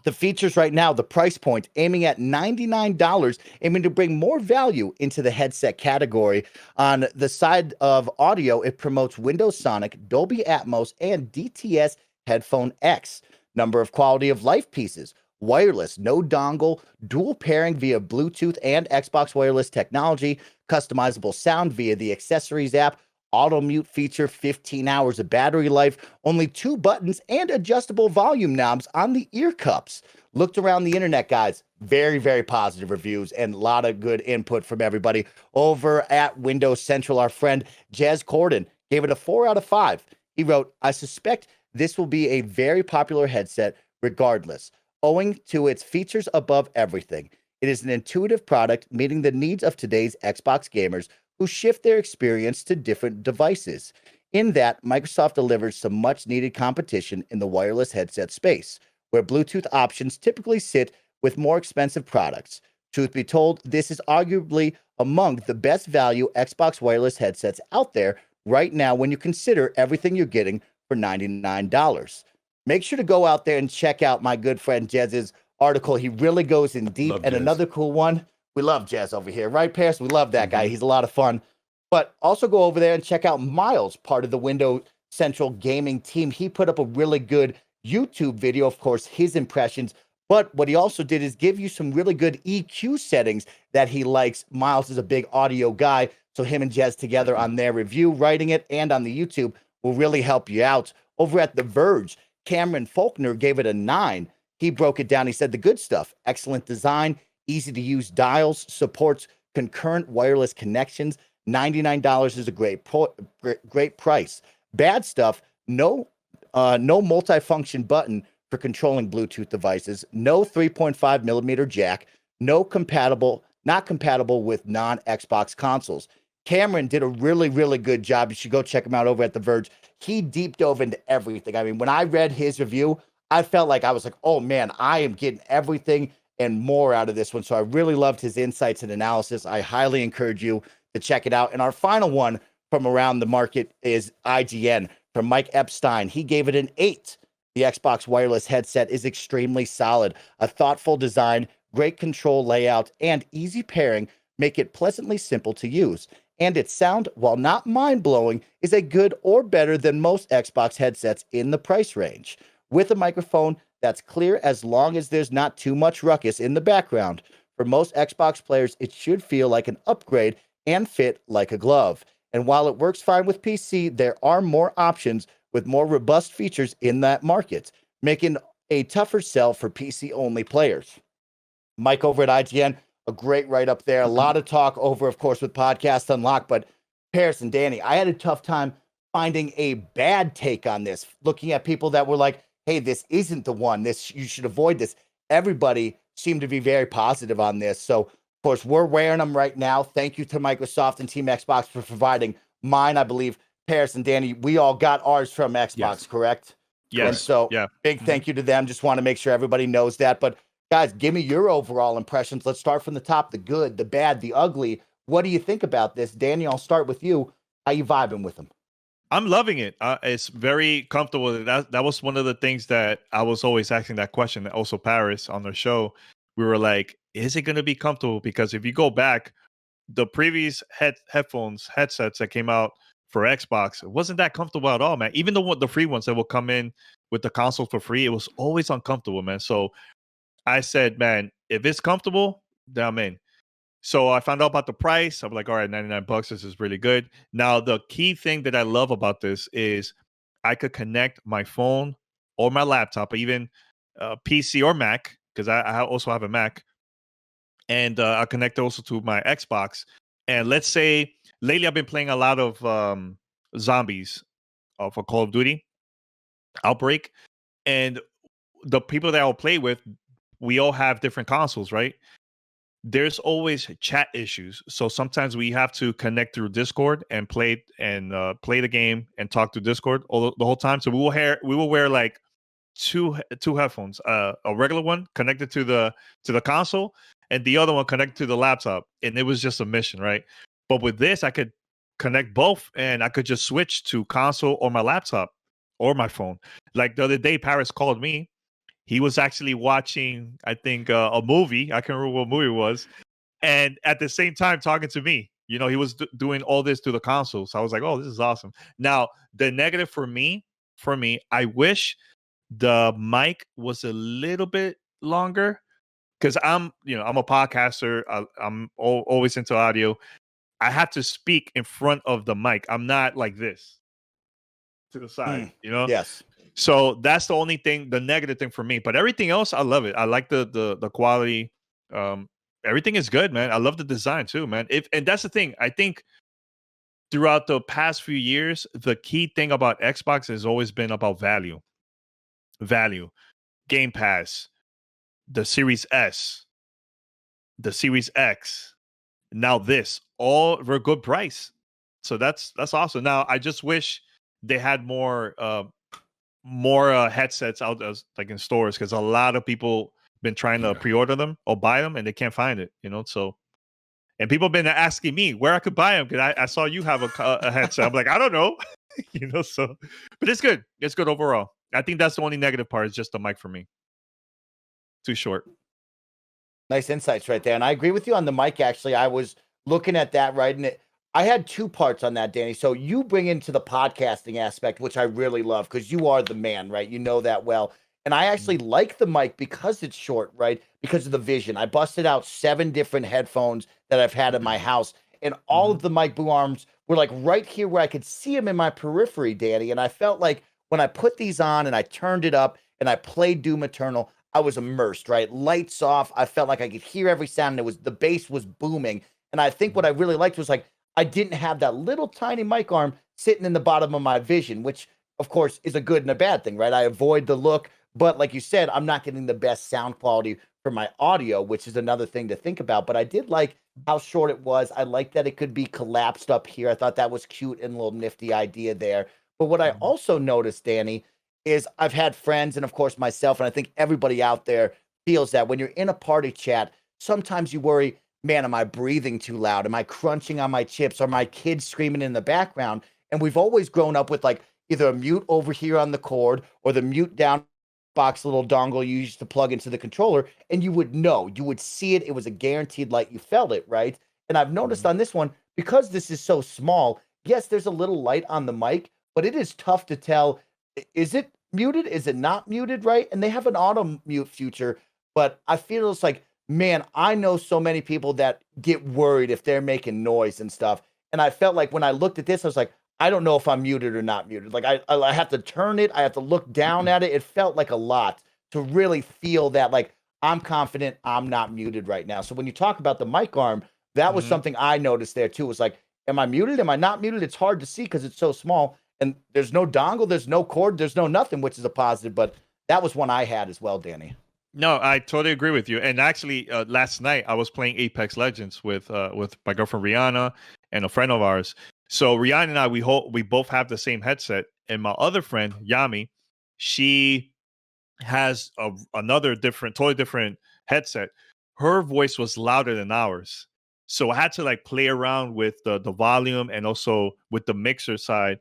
The features right now, the price point aiming at $99, aiming to bring more value into the headset category. On the side of audio, it promotes Windows Sonic, Dolby Atmos, and DTS Headphone X. Number of quality of life pieces, wireless, no dongle, dual pairing via Bluetooth and Xbox wireless technology, customizable sound via the accessories app, auto mute feature, 15 hours of battery life, only 2 buttons, and adjustable volume knobs on the ear cups. Looked around the internet, guys. Very, very positive reviews and a lot of good input from everybody. Over at Windows Central, our friend Jez Corden gave it a 4 out of 5. He wrote, I suspect this will be a very popular headset regardless, owing to its features above everything. It is an intuitive product meeting the needs of today's Xbox gamers who shift their experience to different devices. In that, Microsoft delivers some much-needed competition in the wireless headset space, where Bluetooth options typically sit with more expensive products. Truth be told, this is arguably among the best value Xbox wireless headsets out there right now when you consider everything you're getting for $99. Make sure to go out there and check out my good friend Jez's article. He really goes in deep. And another cool one, we love Jez over here, right, Parris? We love that guy. He's a lot of fun. But also go over there and check out Miles, part of the Windows Central gaming team. He put up a really good YouTube video, of course, his impressions. But what he also did is give you some really good EQ settings that he likes. Miles is a big audio guy, so him and Jez together on their review, writing it, and on the YouTube will really help you out. Over at The Verge, Cameron Faulkner gave it a 9. He broke it down. He said the good stuff, excellent design, easy to use dials, supports concurrent wireless connections. $99 is a great price. Bad stuff, no multifunction button for controlling Bluetooth devices, no 3.5 millimeter jack, not compatible with non-Xbox consoles. Cameron did a really, really good job. You should go check him out over at The Verge. He deep dove into everything. I mean, when I read his review, I felt like I was like, oh man, I am getting everything and more out of this one. So I really loved his insights and analysis. I highly encourage you to check it out. And our final one from around the market is IGN from Mike Epstein. He gave it an 8. The Xbox wireless headset is extremely solid. A thoughtful design, great control layout, and easy pairing make it pleasantly simple to use. And its sound, while not mind-blowing, is a good or better than most Xbox headsets in the price range. With a microphone that's clear as long as there's not too much ruckus in the background. For most Xbox players, it should feel like an upgrade and fit like a glove. And while it works fine with PC, there are more options with more robust features in that market, making a tougher sell for PC-only players. Mike over at IGN, a great write-up there. A lot of talk over, of course, with Podcast Unlocked, but Parris and Danny, I had a tough time finding a bad take on this, looking at people that were like, hey, this isn't the one. You should avoid this. Everybody seemed to be very positive on this. So, of course, we're wearing them right now. Thank you to Microsoft and Team Xbox for providing mine. I believe Parris and Danny, we all got ours from Xbox, yes. Correct? Yes. And so, big thank you to them. Just want to make sure everybody knows that. But guys, give me your overall impressions. Let's start from the top, the good, the bad, the ugly. What do you think about this? Danny, I'll start with you. How you vibing with them? I'm loving it. It's very comfortable. That was one of the things that I was always asking that question. Also, Parris on the show, we were like, is it going to be comfortable? Because if you go back, the previous headsets that came out for Xbox, it wasn't that comfortable at all, man. Even the free ones that will come in with the console for free, it was always uncomfortable, man. So I said, man, if it's comfortable, then I'm in. So I found out about the price. I'm like, all right, $99. This is really good. Now, the key thing that I love about this is I could connect my phone or my laptop, even PC or Mac, because I also have a Mac. And I connect also to my Xbox. And let's say lately I've been playing a lot of zombies for Call of Duty Outbreak, and the people that I'll play with, we all have different consoles, right? There's always chat issues, so sometimes we have to connect through Discord and play the game and talk through Discord the whole time. So we will wear like two headphones, a regular one connected to the console, and the other one connected to the laptop, and it was just a mission, right? But with this, I could connect both, and I could just switch to console or my laptop or my phone. Like the other day, Parris called me. He was actually watching, I think, a movie. I can't remember what movie it was, and at the same time talking to me. You know, he was doing all this through the console. So I was like, "Oh, this is awesome." Now, the negative for me, I wish the mic was a little bit longer, because I'm a podcaster. I'm always into audio. I have to speak in front of the mic. I'm not like this to the side, Yes. So that's the only thing, the negative thing for me. But everything else, I love it. I like the quality. Everything is good, man. I love the design too, man. And that's the thing. I think throughout the past few years, the key thing about Xbox has always been about value. Game Pass, the Series S, the Series X, now this, all for a good price. So that's awesome. Now I just wish they had more headsets out as like in stores, because a lot of people been trying to pre-order them or buy them and they can't find it. So, and people have been asking me where I could buy them, because I saw you have a headset. I'm like, I don't know, So, but it's good. It's good overall. I think that's the only negative part, is just the mic for me. Too short. Nice insights right there. And I agree with you on the mic. Actually, I was looking at that, right? And I had two parts on that, Danny. So you bring into the podcasting aspect, which I really love, because you are the man, right? You know that well. And I actually like the mic because it's short, right? Because of the vision. I busted out 7 different headphones that I've had in my house, and all of the mic boom arms were like right here where I could see them in my periphery, Danny. And I felt like when I put these on and I turned it up and I played Doom Eternal, I was immersed, right? Lights off. I felt like I could hear every sound. And the bass was booming. And I think what I really liked was like, I didn't have that little tiny mic arm sitting in the bottom of my vision, which of course is a good and a bad thing, right? I avoid the look, but like you said, I'm not getting the best sound quality for my audio, which is another thing to think about. But I did like how short it was. I like that it could be collapsed up here. I thought that was cute and a little nifty idea there. But what I also noticed, Danny, is I've had friends and of course myself, and I think everybody out there feels that when you're in a party chat, sometimes you worry, man, am I breathing too loud? Am I crunching on my chips? Are my kids screaming in the background? And we've always grown up with like either a mute over here on the cord or the mute down box little dongle you used to plug into the controller, and you would know, you would see it. It was a guaranteed light. You felt it, right? And I've noticed on this one, because this is so small, yes, there's a little light on the mic, but it is tough to tell. Is it muted? Is it not muted, right? And they have an auto mute feature, but I feel it's like, man, I know so many people that get worried if they're making noise and stuff. And I felt like when I looked at this, I was like, I don't know if I'm muted or not muted. Like I have to turn it. I have to look down at it. It felt like a lot to really feel that like I'm confident I'm not muted right now. So when you talk about the mic arm, that was something I noticed there too. It was like, am I muted? Am I not muted? It's hard to see because it's so small. And there's no dongle, there's no cord, there's no nothing, which is a positive. But that was one I had as well, Danny. No, I totally agree with you. And actually, last night I was playing Apex Legends with my girlfriend Rihanna and a friend of ours. So Rihanna and I, we both have the same headset. And my other friend Yami, she has another totally different headset. Her voice was louder than ours, so I had to like play around with the volume and also with the mixer side,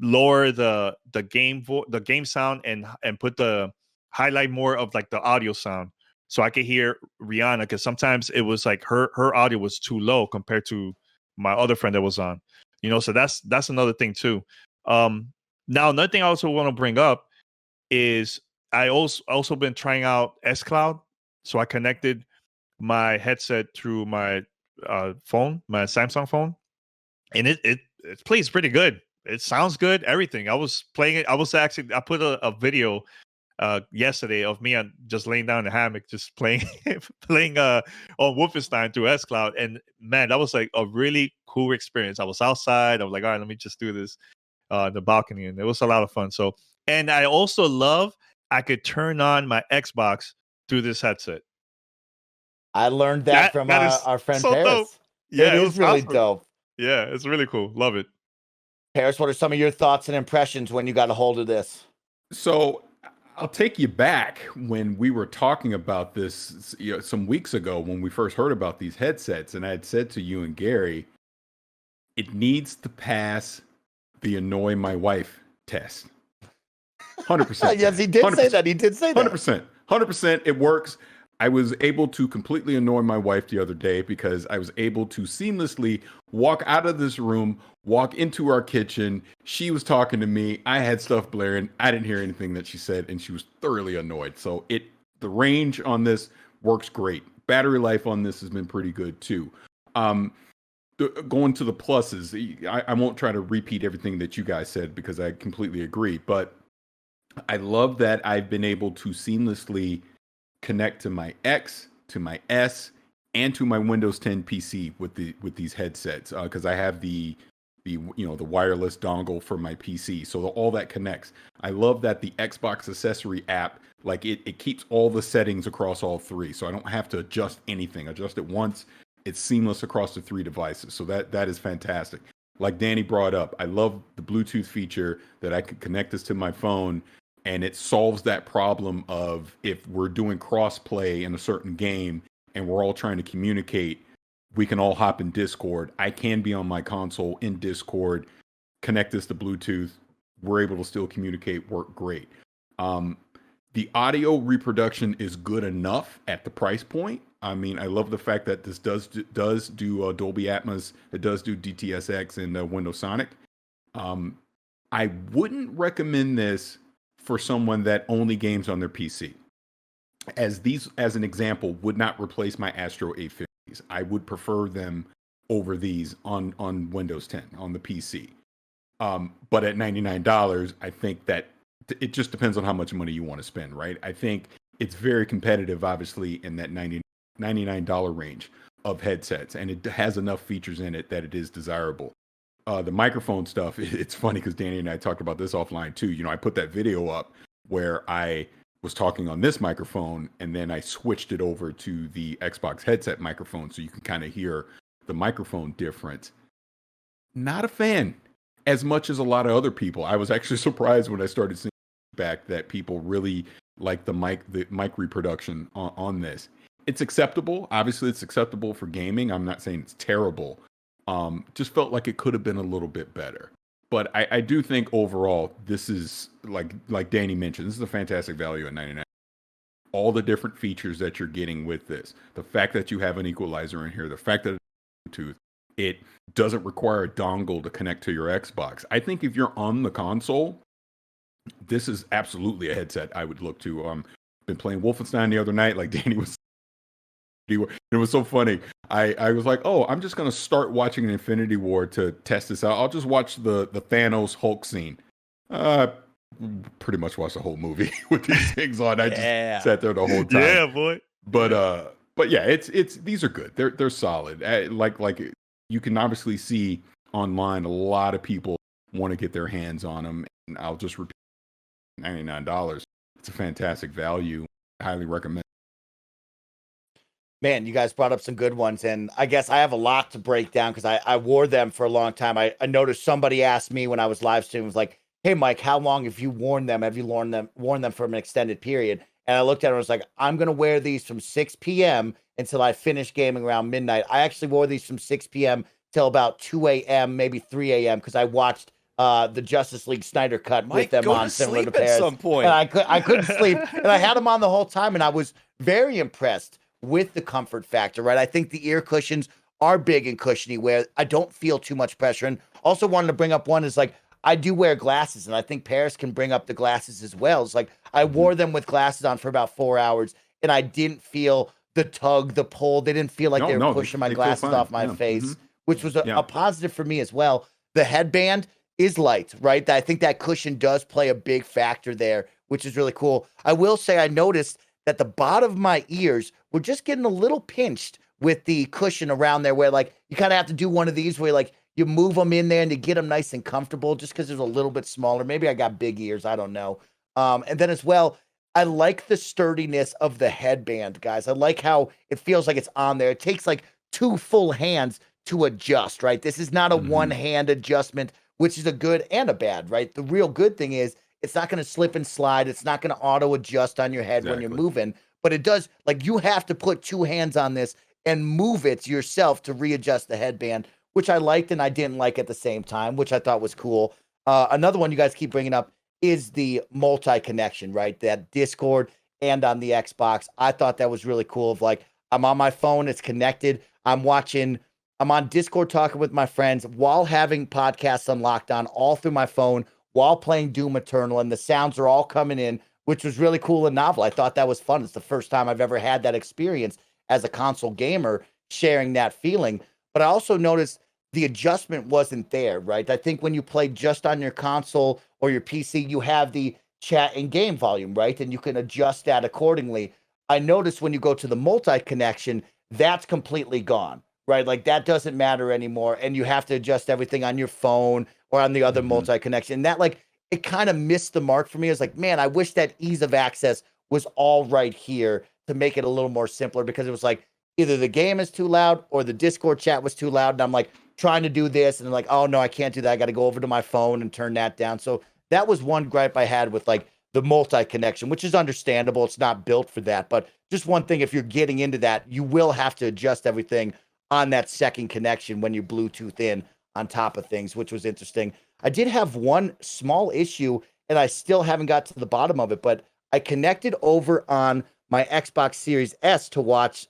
lower the game sound and put the highlight more of like the audio sound so I could hear Rihanna, because sometimes it was like her audio was too low compared to my other friend that was on, so that's another thing too. Now another thing I also want to bring up is I also been trying out xCloud. So I connected my headset through my phone, my Samsung phone, and it plays pretty good. It sounds good. Everything. I was playing it. I put a video yesterday of me just laying down in the hammock, just playing on Wolfenstein through xCloud, and man, that was like a really cool experience. I was outside. I was like, all right, let me just do this the balcony, and it was a lot of fun. So, and I also love I could turn on my Xbox through this headset. I learned that from our friend so Parris. Dope. Yeah, it is really awesome. dope. Yeah, it's really cool. Love it. Parris, what are some of your thoughts and impressions when you got a hold of this? So I'll take you back when we were talking about this some weeks ago when we first heard about these headsets, and I had said to you and Gary, it needs to pass the annoy my wife test. 100%. Yes, he did 100%. say that. He did say that. 100%. 100%. It works. I was able to completely annoy my wife the other day because I was able to seamlessly walk out of this room, walk into our kitchen. She was talking to me. I had stuff blaring. I didn't hear anything that she said, and she was thoroughly annoyed. So the range on this works great. Battery life on this has been pretty good too. Going to the pluses, I won't try to repeat everything that you guys said because I completely agree. But I love that I've been able to seamlessly connect to my X, to my S, and to my Windows 10 PC with these headsets because I have the wireless dongle for my PC, so all that connects. I love that the Xbox accessory app, like it keeps all the settings across all three, so I don't have to adjust anything. Adjust it once, it's seamless across the three devices, so that is fantastic. Like Danny brought up, I love the Bluetooth feature that I could connect this to my phone. And it solves that problem of if we're doing cross-play in a certain game and we're all trying to communicate, we can all hop in Discord. I can be on my console in Discord, connect this to Bluetooth. We're able to still communicate, work great. The audio reproduction is good enough at the price point. I mean, I love the fact that this does do Dolby Atmos. It does do DTS:X and Windows Sonic. I wouldn't recommend this for someone that only games on their PC. As an example, would not replace my Astro 850s. I would prefer them over these on Windows 10 on the PC. But at $99, I think that it just depends on how much money you want to spend, right? I think it's very competitive, obviously, in that $99 range of headsets, and it has enough features in it that it is desirable. The microphone stuff, it's funny because Danny and I talked about this offline too. I put that video up where I was talking on this microphone and then I switched it over to the Xbox headset microphone so you can kind of hear the microphone difference. Not a fan as much as a lot of other people. I was actually surprised when I started seeing back that people really like the mic reproduction on this. It's acceptable. Obviously, it's acceptable for gaming. I'm not saying it's terrible. Just felt like it could have been a little bit better. But I do think overall, this is, like Danny mentioned, this is a fantastic value at $99. All the different features that you're getting with this. The fact that you have an equalizer in here, the fact that it's Bluetooth, it doesn't require a dongle to connect to your Xbox. I think if you're on the console, this is absolutely a headset I would look to. Been playing Wolfenstein the other night, like Danny was. It was so funny. I was like, oh, I'm just going to start watching an Infinity War to test this out. I'll just watch the Thanos Hulk scene. Pretty much watched the whole movie with these things on. I just sat there the whole time. Yeah, boy. But yeah, it's these are good. They're solid. Like you can obviously see online a lot of people want to get their hands on them. And I'll just repeat, $99. It's a fantastic value. I highly recommend. Man, you guys brought up some good ones, and I guess I have a lot to break down because I wore them for a long time. I noticed somebody asked me when I was live streaming, was like, hey, Mike, how long have you worn them? Have you worn them for an extended period? And I looked at it and was like, I'm going to wear these from 6 p.m. until I finish gaming around midnight. I actually wore these from 6 p.m. till about 2 a.m., maybe 3 a.m. because I watched the Justice League Snyder Cut with them on, similar to Parris. At some point. And I couldn't sleep, and I had them on the whole time, and I was very impressed with the comfort factor, right? I think the ear cushions are big and cushiony where I don't feel too much pressure. And also wanted to bring up one is like, I do wear glasses, and I think Parris can bring up the glasses as well. It's like I wore them with glasses on for about 4 hours, and I didn't feel the tug, the pull. They didn't feel like they were pushing my glasses off my face, which was a positive for me as well. The headband is light, right? I think that cushion does play a big factor there which is really cool. I will say I noticed that the bottom of my ears were just getting a little pinched with the cushion around there, where like you kind of have to do one of these where like you move them in there and to get them nice and comfortable, just because it's a little bit smaller. Maybe I got big ears, I don't know. And then as well, I like the sturdiness of the headband, guys. I like how it feels like it's on there. It takes like 2 full hands to adjust, right? This is not a one-hand adjustment, which is a good and a bad, right? The real good thing is it's not going to slip and slide. It's not going to auto adjust on your head when you're moving, but it does, like, you have to put 2 hands on this and move it yourself to readjust the headband, which I liked and I didn't like at the same time, which I thought was cool. Another one you guys keep bringing up is the multi-connection, right? That Discord and on the Xbox. I thought that was really cool. Of like, I'm on my phone, it's connected. I'm on Discord talking with my friends while having podcasts unlocked on all through my phone while playing Doom Eternal, and the sounds are all coming in, which was really cool and novel. I thought that was fun. It's the first time I've ever had that experience as a console gamer, sharing that feeling. But I also noticed the adjustment wasn't there, right? I think when you play just on your console or your PC, you have the chat and game volume, right? And you can adjust that accordingly. I noticed when you go to the multi-connection, that's completely gone, right? Like that doesn't matter anymore. And you have to adjust everything on your phone or on the other multi-connection. That, like, it kind of missed the mark for me. I was like, man, I wish that ease of access was all right here to make it a little more simpler, because it was like either the game is too loud or the Discord chat was too loud. And I'm like trying to do this and I'm like, oh no, I can't do that. I got to go over to my phone and turn that down. So that was one gripe I had with like the multi-connection, which is understandable. It's not built for that. But just one thing, if you're getting into that, you will have to adjust everything on that second connection when you Bluetooth in on top of things, which was interesting. I did have one small issue and I still haven't got to the bottom of it, but I connected over on my Xbox Series S to watch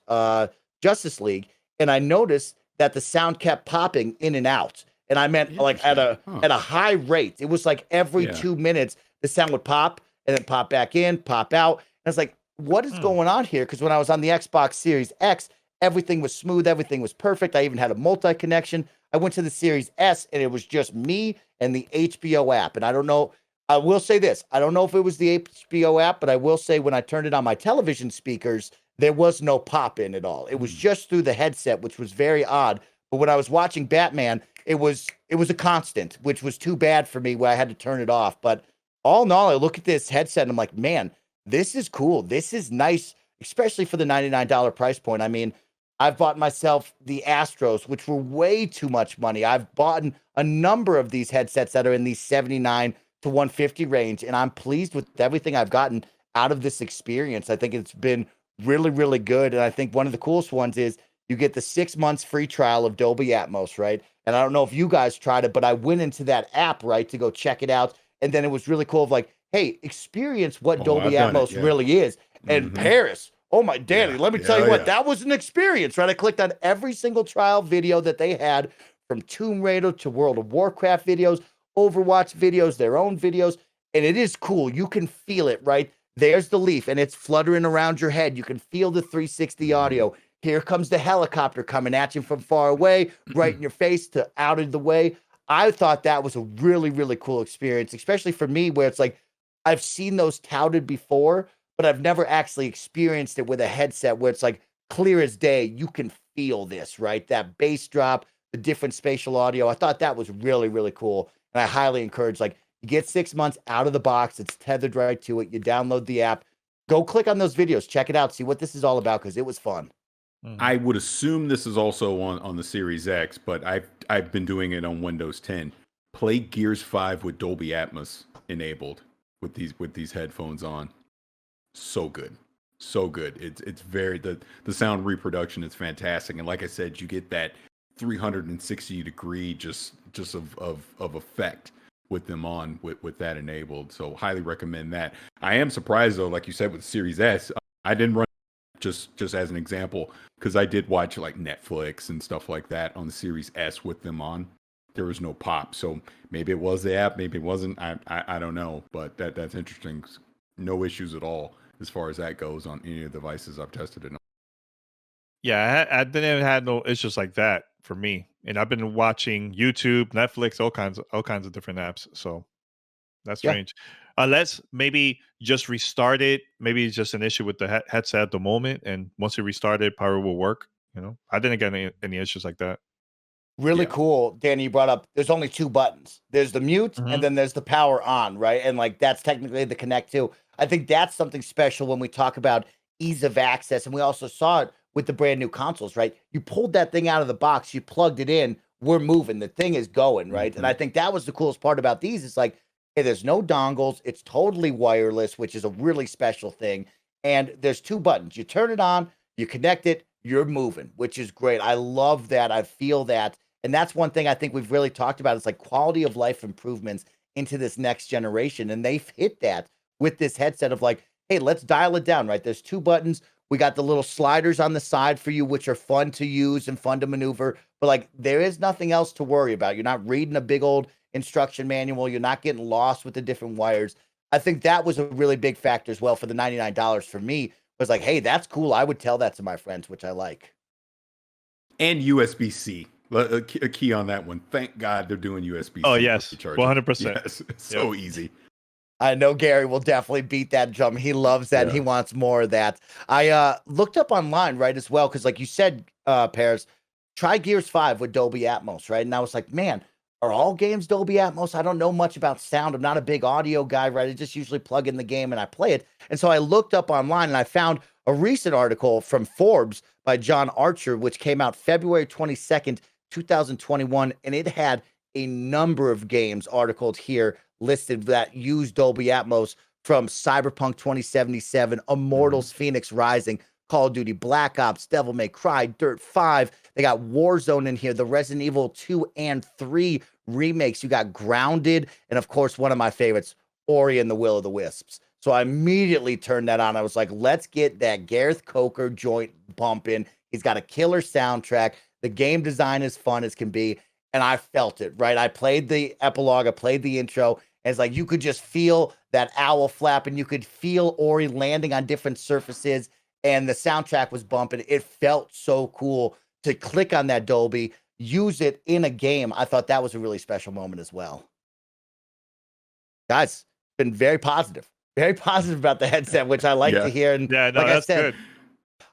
Justice League, and I noticed that the sound kept popping in and out. And I meant like at a high rate. It was like every 2 minutes the sound would pop and then pop back in, pop out. And I was like, what is going on here? Because when I was on the Xbox Series X, everything was smooth, everything was perfect. I even had a multi-connection. I went to the Series S and it was just me and the HBO app. And I don't know, I will say this, I don't know if it was the HBO app, but I will say when I turned it on my television speakers, there was no pop in at all. It was just through the headset, which was very odd. But when I was watching Batman, it was a constant, which was too bad for me where I had to turn it off. But all in all, I look at this headset and I'm like, man, this is cool. This is nice, especially for the $99 price point. I mean, I've bought myself the Astros, which were way too much money. I've bought a number of these headsets that are in the $79 to $150 range, and I'm pleased with everything I've gotten out of this experience. I think it's been really, really good. And I think one of the coolest ones is you get the 6 months free trial of Dolby Atmos, right? And I don't know if you guys tried it, but I went into that app, right, to go check it out. And then it was really cool of like, hey, experience what Dolby Atmos really is. And Parris, oh my Danny, let me tell you what, that was an experience, right? I clicked on every single trial video that they had, from Tomb Raider to World of Warcraft videos, Overwatch videos, their own videos. And it is cool. You can feel it, right? There's the leaf and it's fluttering around your head. You can feel the 360 audio. Here comes the helicopter coming at you from far away, right in your face to out of the way. I thought that was a really, really cool experience, especially for me, where it's like, I've seen those touted before, but I've never actually experienced it with a headset where it's like clear as day. You can feel this, right? That bass drop, the different spatial audio. I thought that was really, really cool. And I highly encourage, like, you get 6 months out of the box. It's tethered right to it. You download the app, go click on those videos, check it out, see what this is all about, because it was fun. I would assume this is also on the Series X, but I've been doing it on Windows 10. Play Gears 5 with Dolby Atmos enabled with these headphones on. So good. So good. It's very the sound reproduction is fantastic. And like I said, you get that 360 degree just of effect with them on with that enabled. So highly recommend that. I am surprised though, like you said with Series S, I didn't run just as an example, because I did watch like Netflix and stuff like that on the Series S with them on. There was no pop, so maybe it was the app, maybe it wasn't. I don't know, but that's interesting. No issues at all as far as that goes on any of the devices I've tested it on. Yeah, I didn't have no issues like that for me, and I've been watching YouTube, Netflix, all kinds of different apps. So that's strange. Unless maybe just restart it. Maybe it's just an issue with the headset at the moment, and once you restart it, probably will work. I didn't get any issues like that. Really cool, Danny. You brought up there's only 2 buttons. There's the mute and then there's the power on, right? And like that's technically the connect to. I think that's something special when we talk about ease of access, and we also saw it with the brand new consoles, right? You pulled that thing out of the box, you plugged it in, we're moving, the thing is going, right? And I think that was the coolest part about these. It's like, hey, there's no dongles, it's totally wireless, which is a really special thing. And there's 2 buttons. You turn it on, you connect it, you're moving, which is great. I love that. I feel that. And that's one thing I think we've really talked about. It's like quality of life improvements into this next generation. And they've hit that with this headset of like, hey, let's dial it down, right? There's 2 buttons. We got the little sliders on the side for you, which are fun to use and fun to maneuver. But like, there is nothing else to worry about. You're not reading a big old instruction manual. You're not getting lost with the different wires. I think that was a really big factor as well for the $99 for me. Was like, hey, that's cool. I would tell that to my friends, which I like. And USB-C. A key on that one. Thank God they're doing USB-C. Oh, yes. 100%. Yes, so easy. I know Gary will definitely beat that drum. He loves that. And he wants more of that. I looked up online, right, as well, because like you said, Parris, try Gears 5 with Dolby Atmos, right? And I was like, man, are all games Dolby Atmos? I don't know much about sound. I'm not a big audio guy, right? I just usually plug in the game and I play it. And so I looked up online and I found a recent article from Forbes by John Archer, which came out February 22nd, 2021. And it had a number of games articled here listed that use Dolby Atmos, from Cyberpunk 2077, Immortals Phoenix Rising, Call of Duty Black Ops, Devil May Cry, Dirt 5. They got Warzone in here, the Resident Evil 2 and 3 remakes. You got Grounded, and of course, one of my favorites, Ori and the Will of the Wisps. So I immediately turned that on. I was like, let's get that Gareth Coker joint bumping. He's got a killer soundtrack. The game design is fun as can be. And I felt it, right? I played the epilogue, I played the intro, and it's like you could just feel that owl flap, and you could feel Ori landing on different surfaces, and the soundtrack was bumping. It felt so cool to click on that Dolby, use it in a game. I thought that was a really special moment as well. Guys, been very positive about the headset, which I like to hear. And no, like that's I said, good.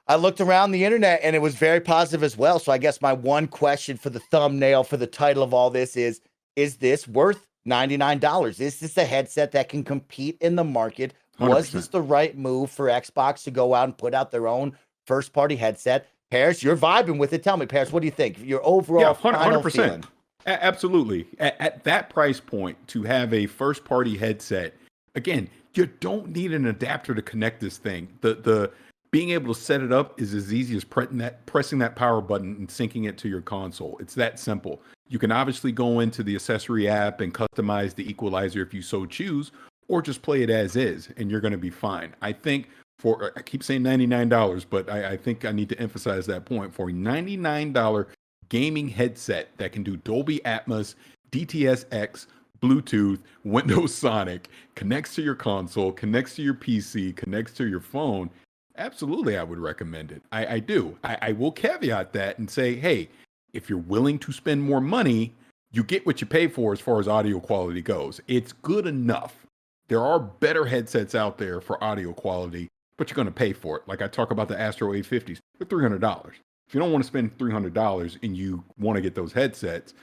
I looked around the internet and it was very positive as well. So I guess my one question for the thumbnail, for the title of all this is this worth $99? Is this a headset that can compete in the market? 100%. Was this the right move for Xbox to go out and put out their own first party headset? Parris, you're vibing with it. Tell me, Parris, what do you think? Your overall final 100%. feeling? Absolutely. At that price point, to have a first party headset, again, you don't need an adapter to connect this thing. The being able to set it up is as easy as pressing that power button and syncing it to your console. It's that simple. You can obviously go into the accessory app and customize the equalizer if you so choose, or just play it as is, and you're going to be fine. I think I keep saying $99, but I think I need to emphasize that point. For a $99 gaming headset that can do Dolby Atmos, DTS:X, Bluetooth, Windows Sonic, connects to your console, connects to your PC, connects to your phone, absolutely, I would recommend it. I do. I will caveat that and say, hey, if you're willing to spend more money, you get what you pay for as far as audio quality goes. It's good enough. There are better headsets out there for audio quality, but you're going to pay for it. Like I talk about the Astro A50s, they're $300. If you don't want to spend $300 and you want to get those headsets,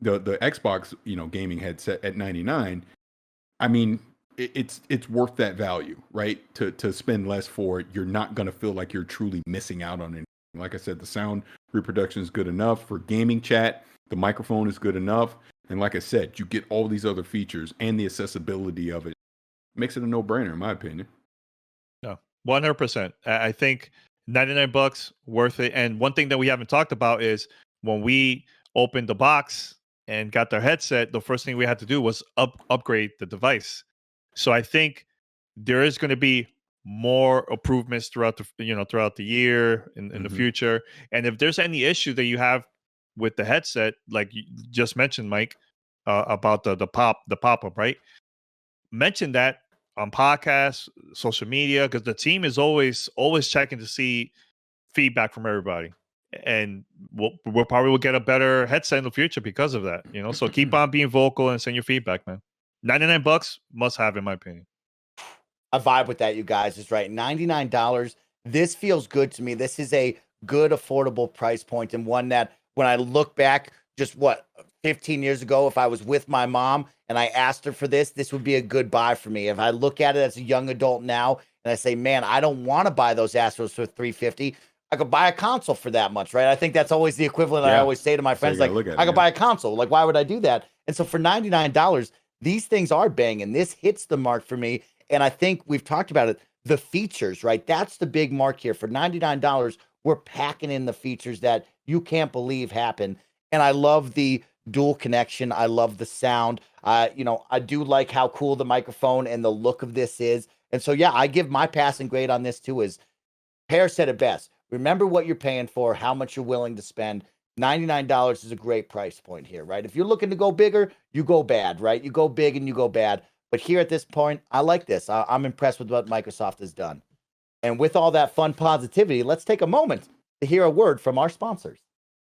the Xbox, gaming headset at $99, I mean, it's worth that value, right? To spend less for it. You're not going to feel like you're truly missing out on anything. Like I said, the sound reproduction is good enough for gaming chat. The microphone is good enough. And like I said, you get all these other features and the accessibility of it. Makes it a no-brainer, in my opinion. No, 100%. I think $99 worth it. And one thing that we haven't talked about is when we opened the box and got their headset, the first thing we had to do was upgrade the device. So I think there is going to be more improvements throughout the year in the future. And if there's any issue that you have with the headset, like you just mentioned, Mike, about the pop-up, right? Mention that on podcasts, social media, because the team is always checking to see feedback from everybody. And we'll probably will get a better headset in the future because of that, So keep on being vocal and send your feedback, man. $99 must have, in my opinion. I vibe with that, you guys. Is right. $99. This feels good to me. This is a good, affordable price point, and one that when I look back, just 15 years ago, if I was with my mom and I asked her for this would be a good buy for me. If I look at it as a young adult now and I say, man, I don't want to buy those Astros for $350. I could buy a console for that much, right? I think that's always the equivalent. I always say to my friends, like, I could buy a console. Like, why would I do that? And so for $99, these things are banging. This hits the mark for me. And I think we've talked about it. The features, right? That's the big mark here. For $99, we're packing in the features that you can't believe happen. And I love the dual connection. I love the sound. I do like how cool the microphone and the look of this is. And so, yeah, I give my passing grade on this too. Is Parris said it best. Remember what you're paying for, how much you're willing to spend. $99 is a great price point here, right? If you're looking to go bigger, you go bad, right? You go big and you go bad. But here at this point, I like this. I'm impressed with what Microsoft has done. And with all that fun positivity, let's take a moment to hear a word from our sponsors.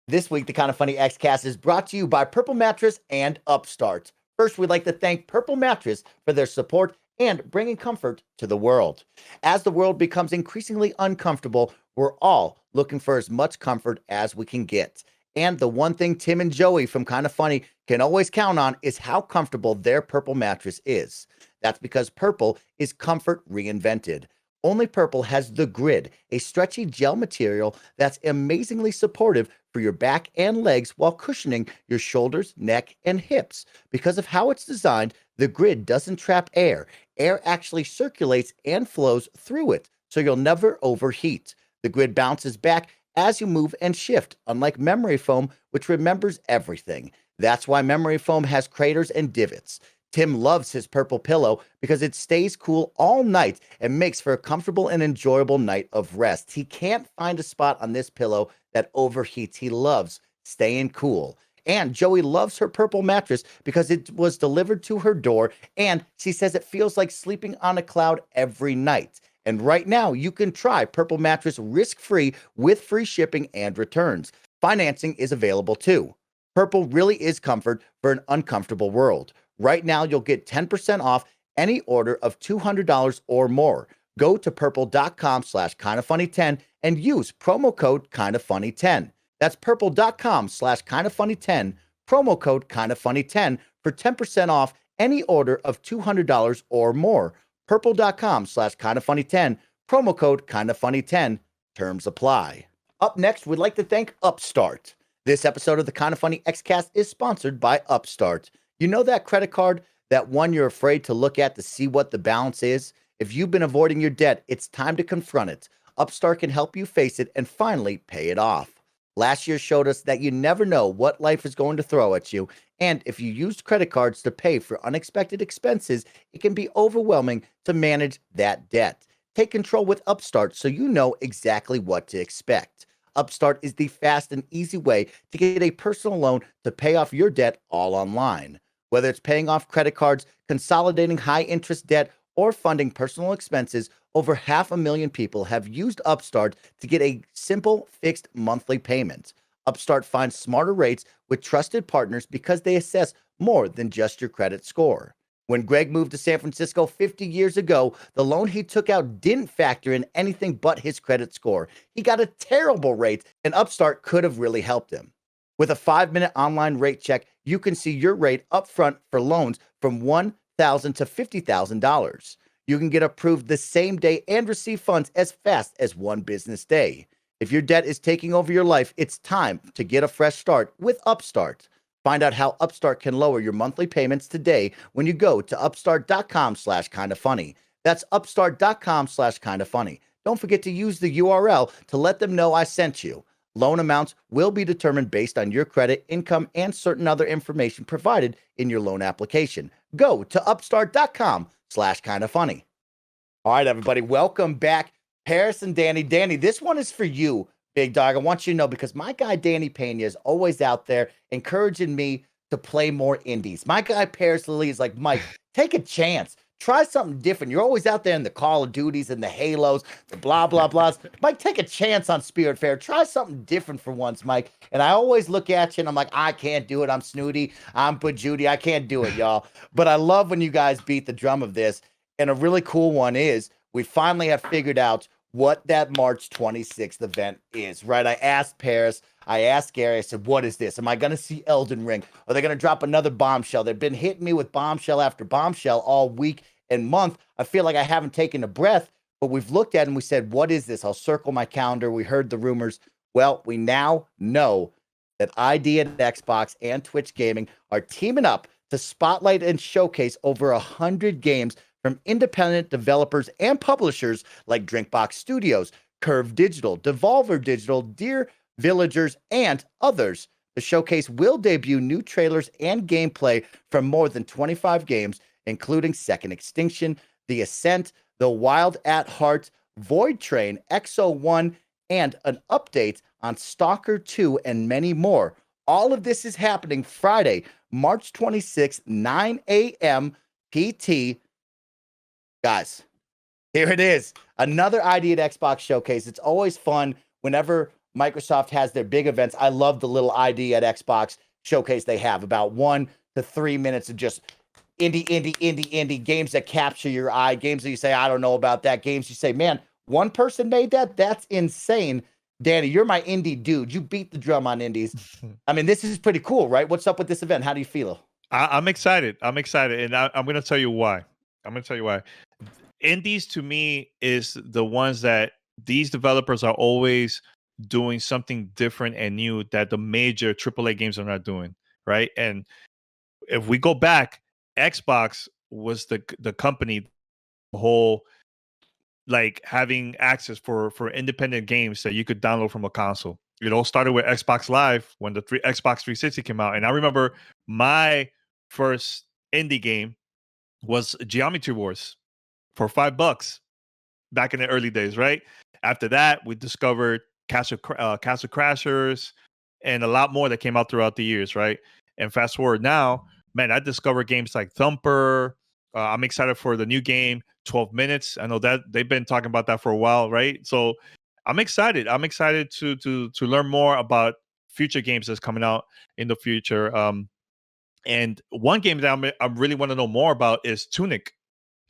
This week, the Kind of Funny Xcast is brought to you by Purple Mattress and Upstart. First, we'd like to thank Purple Mattress for their support and bringing comfort to the world. As the world becomes increasingly uncomfortable, we're all looking for as much comfort as we can get. And the one thing Tim and Joey from Kind of Funny can always count on is how comfortable their Purple mattress is. That's because Purple is comfort reinvented. Only Purple has the Grid, a stretchy gel material that's amazingly supportive for your back and legs while cushioning your shoulders, neck, and hips. Because of how it's designed, the Grid doesn't trap air. Air actually circulates and flows through it, so you'll never overheat. The Grid bounces back as you move and shift, unlike memory foam, which remembers everything. That's why memory foam has craters and divots. Tim loves his Purple pillow because it stays cool all night and makes for a comfortable and enjoyable night of rest. He can't find a spot on this pillow that overheats. He loves staying cool. And Joey loves her Purple mattress because it was delivered to her door, and she says it feels like sleeping on a cloud every night. And right now, you can try Purple mattress risk-free with free shipping and returns. Financing is available too. Purple really is comfort for an uncomfortable world. Right now, you'll get 10% off any order of $200 or more. Go to purple.com/kindoffunny10 and use promo code kindoffunny10. That's purple.com/kindoffunny10, promo code kindoffunny10 for 10% off any order of $200 or more. Purple.com/kindoffunny10, promo code kindoffunny10. Terms apply. Up next, we'd like to thank Upstart. This episode of the Kind of Funny Xcast is sponsored by Upstart. You know that credit card, that one you're afraid to look at to see what the balance is? If you've been avoiding your debt, it's time to confront it. Upstart can help you face it and finally pay it off. Last year showed us that you never know what life is going to throw at you, and if you used credit cards to pay for unexpected expenses, it can be overwhelming to manage that debt. Take control with Upstart so you know exactly what to expect. Upstart is the fast and easy way to get a personal loan to pay off your debt all online. Whether it's paying off credit cards, consolidating high-interest debt, or funding personal expenses, over 500,000 people have used Upstart to get a simple, fixed monthly payment. Upstart finds smarter rates with trusted partners because they assess more than just your credit score. When Greg moved to San Francisco 50 years ago, the loan he took out didn't factor in anything but his credit score. He got a terrible rate, and Upstart could have really helped him. With a 5-minute online rate check, you can see your rate upfront for loans from $1,000 to $50,000. You can get approved the same day and receive funds as fast as one business day. If your debt is taking over your life, it's time to get a fresh start with Upstart. Find out how Upstart can lower your monthly payments today when you go to upstart.com/kindoffunny. That's upstart.com/kindoffunny. Don't forget to use the URL to let them know I sent you. Loan amounts will be determined based on your credit, income, and certain other information provided in your loan application. Go to upstart.com/kindoffunny. All right, everybody, welcome back. Parris and Danny. Danny, this one is for you, big dog. I want you to know because my guy Danny Peña is always out there encouraging me to play more indies. My guy Parris Lilly is like, Mike, take a chance. Try something different. You're always out there in the Call of Duties and the Halos, the blah, blah, blahs. Mike, take a chance on Spiritfarer. Try something different for once, Mike. And I always look at you and I'm like, I can't do it. I'm snooty. I'm Judy. I can't do it, y'all. But I love when you guys beat the drum of this. And a really cool one is we finally have figured out what that March 26th event is, right? I asked Parris, I asked Gary, I said, what is this? Am I going to see Elden Ring? Are they going to drop another bombshell? They've been hitting me with bombshell after bombshell all week and month. I feel like I haven't taken a breath, but we've looked at it and we said, what is this? I'll circle my calendar. We heard the rumors. Well, we now know that ID and Xbox and Twitch Gaming are teaming up to spotlight and showcase over 100 games from independent developers and publishers like Drinkbox Studios, Curve Digital, Devolver Digital, Dear Villagers, and others. The showcase will debut new trailers and gameplay from more than 25 games, including Second Extinction, The Ascent, The Wild at Heart, Void Train, XO1, and an update on Stalker 2 and many more. All of this is happening Friday, March 26th, 9 a.m. PT. Guys, here it is. Another ID at Xbox showcase. It's always fun whenever Microsoft has their big events. I love the little ID at Xbox showcase they have. About 1 to 3 minutes of just indie games that capture your eye, games that you say, I don't know about that, games you say, man, one person made that? That's insane. Danny, you're my indie dude. You beat the drum on indies. I mean, this is pretty cool, right? What's up with this event? How do you feel? I'm excited. I'm excited. And I'm going to tell you why. Indies to me is the ones that these developers are always doing something different and new that the major AAA games are not doing, right? And if we go back, Xbox was the company, the whole like having access for independent games that you could download from a console. It all started with Xbox Live when the Xbox 360 came out. And I remember my first indie game was Geometry Wars for $5 back in the early days, right? After that, we discovered Castle Crashers and a lot more that came out throughout the years, right? And fast forward now, man, I discovered games like Thumper. I'm excited for the new game, 12 Minutes. I know that they've been talking about that for a while, right? So I'm excited. I'm excited to learn more about future games that's coming out in the future. And one game that I really want to know more about is Tunic.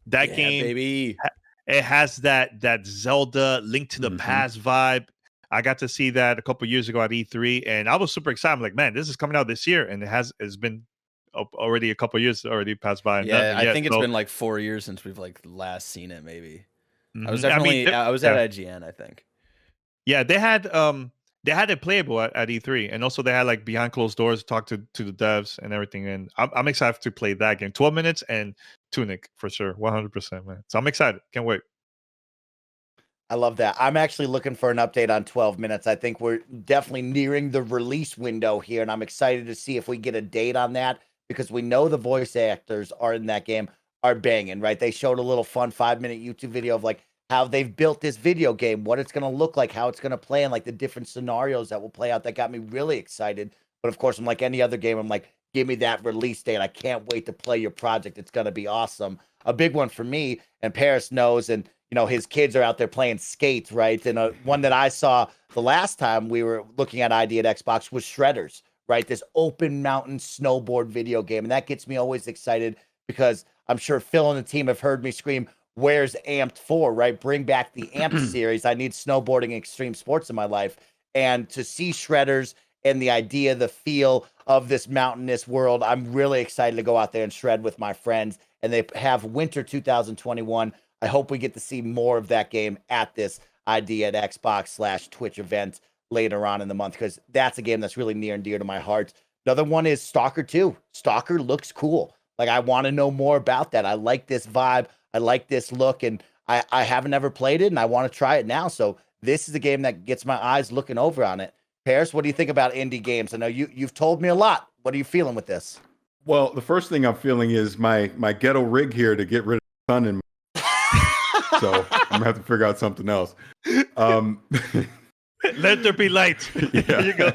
That game, baby. It has that Zelda Link to the Past vibe. I got to see that a couple years ago at E3, and I was super excited. I'm like, man, this is coming out this year, and it's been already a couple years already passed by. Yeah, I think it's been like 4 years since we've like last seen it. Maybe I was definitely I was at IGN, I think. Yeah, they had it playable at E3, and also they had like behind closed doors talk to the devs and everything. And I'm excited to play that game. 12 Minutes and Tunic for sure, 100%, man. So I'm excited. Can't wait. I love that. I'm actually looking for an update on 12 Minutes. I think we're definitely nearing the release window here, and I'm excited to see if we get a date on that because we know the voice actors are in that game are banging, right? They showed a little fun 5-minute YouTube video of like how they've built this video game, what it's going to look like, how it's going to play, and like the different scenarios that will play out. That got me really excited. But of course, I'm like any other game. I'm like, give me that release date. I can't wait to play your project. It's going to be awesome. A big one for me, and Parris knows, and you know, his kids are out there playing Skate, right? And one that I saw the last time we were looking at ID at Xbox was Shredders, right? This open mountain snowboard video game. And that gets me always excited because I'm sure Phil and the team have heard me scream, where's Amped 4, right? Bring back the Amped series. I need snowboarding and extreme sports in my life. And to see Shredders and the idea, the feel of this mountainous world, I'm really excited to go out there and shred with my friends. And they have winter 2021. I hope we get to see more of that game at this ID at Xbox/Twitch event later on in the month, because that's a game that's really near and dear to my heart. Another one is Stalker 2. Stalker looks cool. Like, I want to know more about that. I like this vibe. I like this look, and I haven't ever played it, and I want to try it now. So this is a game that gets my eyes looking over on it. Parris, what do you think about indie games? I know you've told me a lot. What are you feeling with this? Well, the first thing I'm feeling is my ghetto rig here to get rid of the sun in my so I'm gonna have to figure out something else. Let there be light. Yeah. There you go.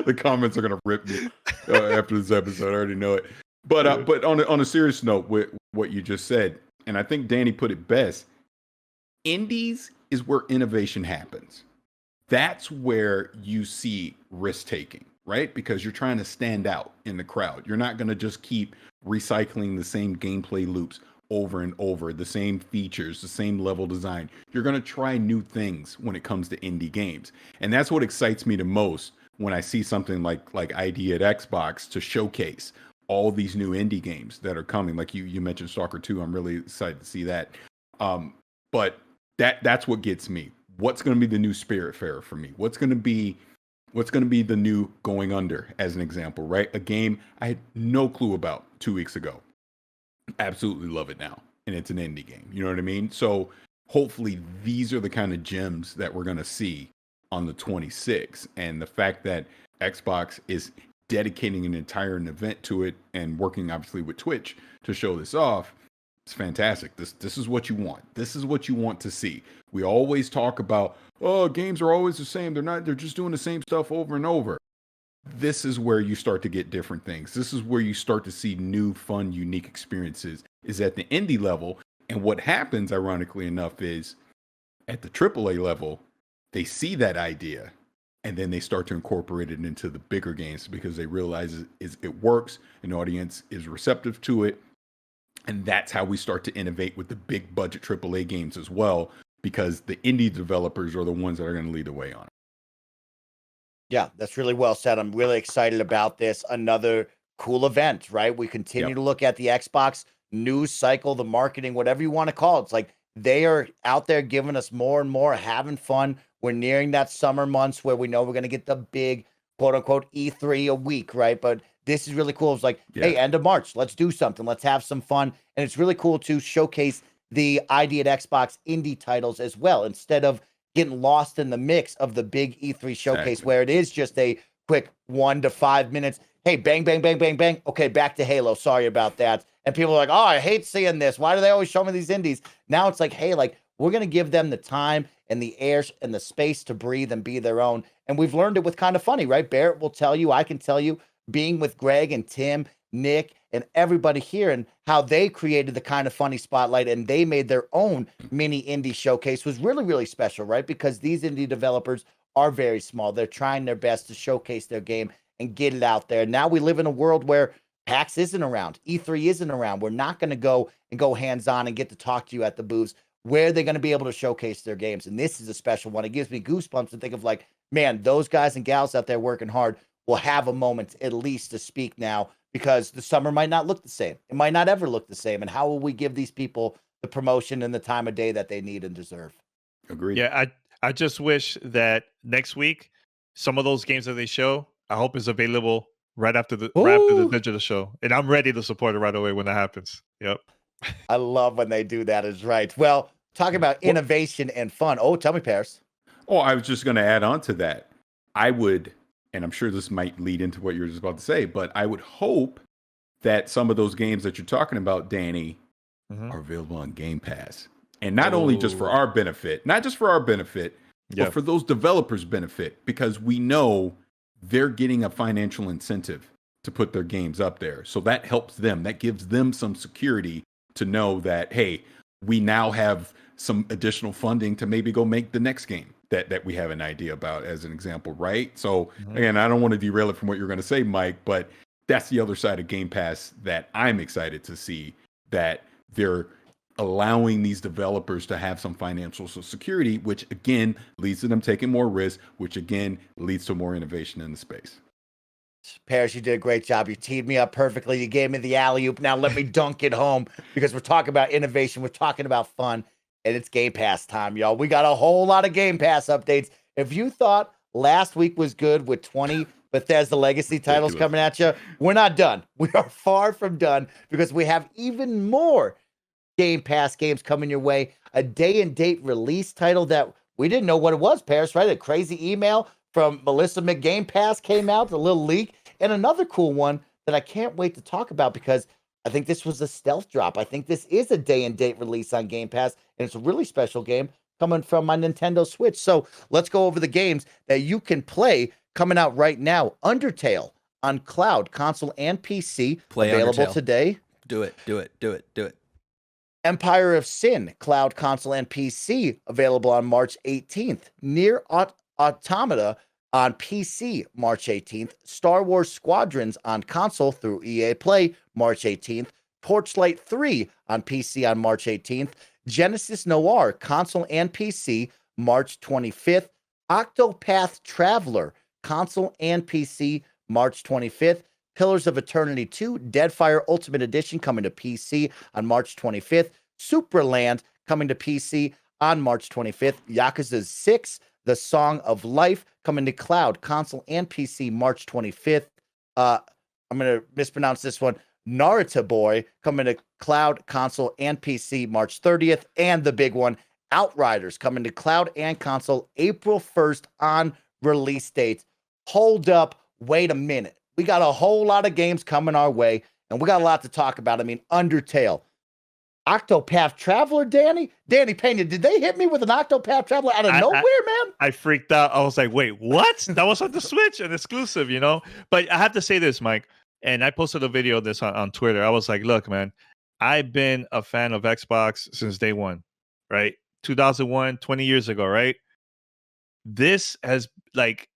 The comments are gonna rip me after this episode. I already know it. But on a serious note, with what you just said, and I think Danny put it best, indies is where innovation happens. That's where you see risk taking, right? Because you're trying to stand out in the crowd. You're not gonna just keep recycling the same gameplay loops over and over, the same features, the same level design. You're going to try new things when it comes to indie games. And that's what excites me the most when I see something like ID at Xbox to showcase all these new indie games that are coming. Like you mentioned Stalker 2. I'm really excited to see that. But that's what gets me. What's going to be the new Spiritfarer for me? What's going to be the new Going Under, as an example, right? A game I had no clue about 2 weeks ago. Absolutely love it now. And it's an indie game. You know what I mean? So hopefully these are the kind of gems that we're going to see on the 26th. And the fact that Xbox is dedicating an entire event to it and working obviously with Twitch to show this off, it's fantastic. This is what you want. This is what you want to see. We always talk about, oh, games are always the same. They're just doing the same stuff over and over. This is where you start to get different things. This is where you start to see new, fun, unique experiences, is at the indie level. And what happens, ironically enough, is at the AAA level, they see that idea and then they start to incorporate it into the bigger games because they realize it works, an audience is receptive to it. And that's how we start to innovate with the big budget AAA games as well, because the indie developers are the ones that are going to lead the way on it. Yeah, that's really well said. I'm really excited about this. Another cool event, right? We continue to look at the Xbox news cycle, the marketing, whatever you want to call it. It's like they are out there giving us more and more, having fun. We're nearing that summer months where we know we're going to get the big, quote unquote, E3 a week, right? But this is really cool. It's like, hey, end of March, let's do something. Let's have some fun. And it's really cool to showcase the ID at Xbox indie titles as well, instead of getting lost in the mix of the big E3 showcase where it is just a quick 1 to 5 minutes. Hey, bang, bang, bang, bang, bang. Okay, back to Halo. Sorry about that. And people are like, oh, I hate seeing this. Why do they always show me these indies? Now it's like, hey, like, we're going to give them the time and the air and the space to breathe and be their own. And we've learned it with Kind of Funny, right? Barrett will tell you, I can tell you, being with Greg and Tim, Nick, and everybody here, and how they created the Kind of Funny spotlight and they made their own mini indie showcase was really, really special, right? Because these indie developers are very small. They're trying their best to showcase their game and get it out there. Now we live in a world where PAX isn't around, E3 isn't around. We're not going to go hands-on and get to talk to you at the booths. Where are they going to be able to showcase their games? And this is a special one. It gives me goosebumps to think of, like, man, those guys and gals out there working hard will have a moment at least to speak now, because the summer might not look the same. It might not ever look the same. And how will we give these people the promotion and the time of day that they need and deserve? Agreed. Yeah, I just wish that next week, some of those games that they show, I hope is available right after the digital show. And I'm ready to support it right away when that happens. Yep. I love when they do that, is right. Well, talking about innovation and fun. Oh, tell me, Parris. Oh, I was just going to add on to that. I would, and I'm sure this might lead into what you were just about to say, but I would hope that some of those games that you're talking about, Danny, are available on Game Pass. And not only just for our benefit, not just for our benefit, but for those developers' benefit, because we know they're getting a financial incentive to put their games up there. So that helps them. That gives them some security to know that, hey, we now have some additional funding to maybe go make the next game that we have an idea about, as an example, right? So again, I don't want to derail it from what you're going to say, Mike, but that's the other side of Game Pass that I'm excited to see, that they're allowing these developers to have some financial security, which again leads to them taking more risks, which again leads to more innovation in the space. Parris, you did a great job. You teed me up perfectly. You gave me the alley-oop. Now let me dunk it home, because we're talking about innovation. We're talking about fun, and it's Game Pass time, y'all. We got a whole lot of Game Pass updates. If you thought last week was good with 20 Bethesda Legacy titles coming at you, we're not done. We are far from done, because we have even more Game Pass games coming your way. A day-and-date release title that we didn't know what it was, Parris, right? A crazy email from Melissa McGame Pass came out, a little leak. And another cool one that I can't wait to talk about, because I think this was a stealth drop. I think this is a day-and-date release on Game Pass, and it's a really special game coming from my Nintendo Switch. So let's go over the games that you can play coming out right now. Undertale on cloud, console, and PC. Play available Undertale. Today. Do it. Empire of Sin, cloud, console, and PC, available on March 18th. Nier Automata on PC, March 18th. Star Wars Squadrons on console through EA Play, March 18th. Torchlight 3 on PC on March 18th. Genesis Noir, console and PC, March 25th. Octopath Traveler, console and PC, March 25th. Pillars of Eternity 2, Deadfire Ultimate Edition coming to PC on March 25th. Superland coming to PC on March 25th. Yakuza 6, The Song of Life coming to cloud, console and PC, March 25th. I'm going to mispronounce this one. Naruto Boy coming to cloud, console, and PC March 30th. And the big one, Outriders coming to cloud and console April 1st on release date. Hold up. Wait a minute. We got a whole lot of games coming our way, and we got a lot to talk about. I mean, Undertale, Octopath Traveler, Danny Peña, did they hit me with an Octopath Traveler out of nowhere, man? I freaked out. I was like, wait, what? That was on the Switch, an exclusive, you know? But I have to say this, Mike, and I posted a video of this on Twitter. I was like, look, man, I've been a fan of Xbox since day one, right? 2001, 20 years ago, right? This has, like,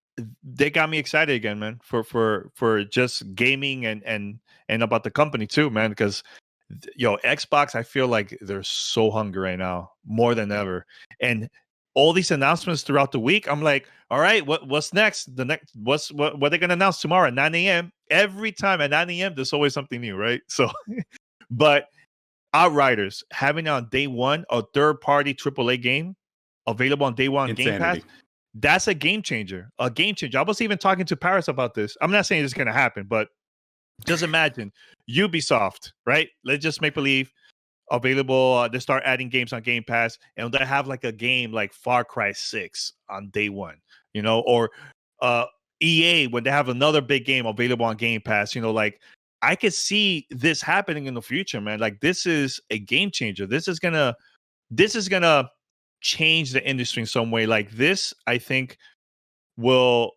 they got me excited again, man, for just gaming and about the company too, man, because Xbox, I feel like they're so hungry right now, more than ever. And all these announcements throughout the week, I'm like, all right, what's next? What are they gonna announce tomorrow at 9 a.m.? Every time at 9 a.m., there's always something new, right? So, but Outriders having on day one a third-party AAA game available on day one on Game Pass. That's a game changer. A game changer. I was even talking to Parris about this. I'm not saying it's gonna happen, but just imagine Ubisoft, right? Let's just make believe available. They start adding games on Game Pass, and they have like a game like Far Cry 6 on day one, you know, or EA when they have another big game available on Game Pass, you know, like I could see this happening in the future, man. Like this is a game changer. This is gonna change the industry in some way. Like this, I think, will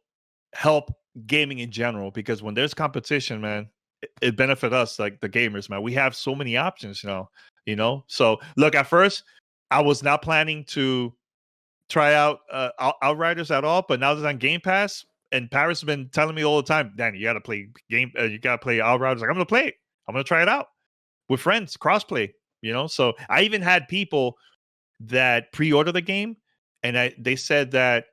help gaming in general, because when there's competition, man, it benefits us, like the gamers, man. We have so many options now, you know. So look, at first I was not planning to try out Outriders at all, but now that it's on Game Pass, and Parris has been telling me all the time, Danny, you gotta play Outriders. Like, I'm gonna play it. I'm gonna try it out with friends, crossplay, you know. So I even had people that pre-order the game, and they said that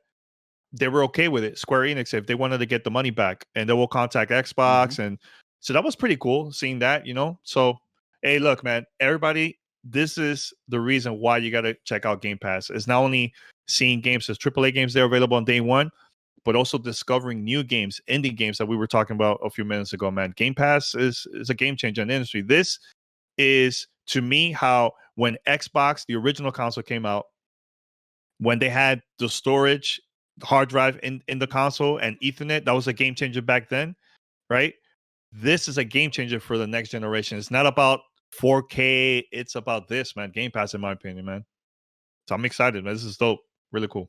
they were okay with it, Square Enix, if they wanted to get the money back, and they will contact Xbox. And so that was pretty cool seeing that, you know. So hey, look, man, everybody, this is the reason why you got to check out Game Pass. It's not only seeing games as AAA games they're available on day one, but also discovering new games, indie games that we were talking about a few minutes ago, man. Game Pass is a game changer in the industry. This is, to me, how when Xbox, the original console, came out, when they had the storage hard drive in the console and Ethernet, that was a game changer back then, right? This is a game changer for the next generation. It's not about 4K, it's about this, man. Game Pass, in my opinion, man. So I'm excited, man. This is dope. Really cool.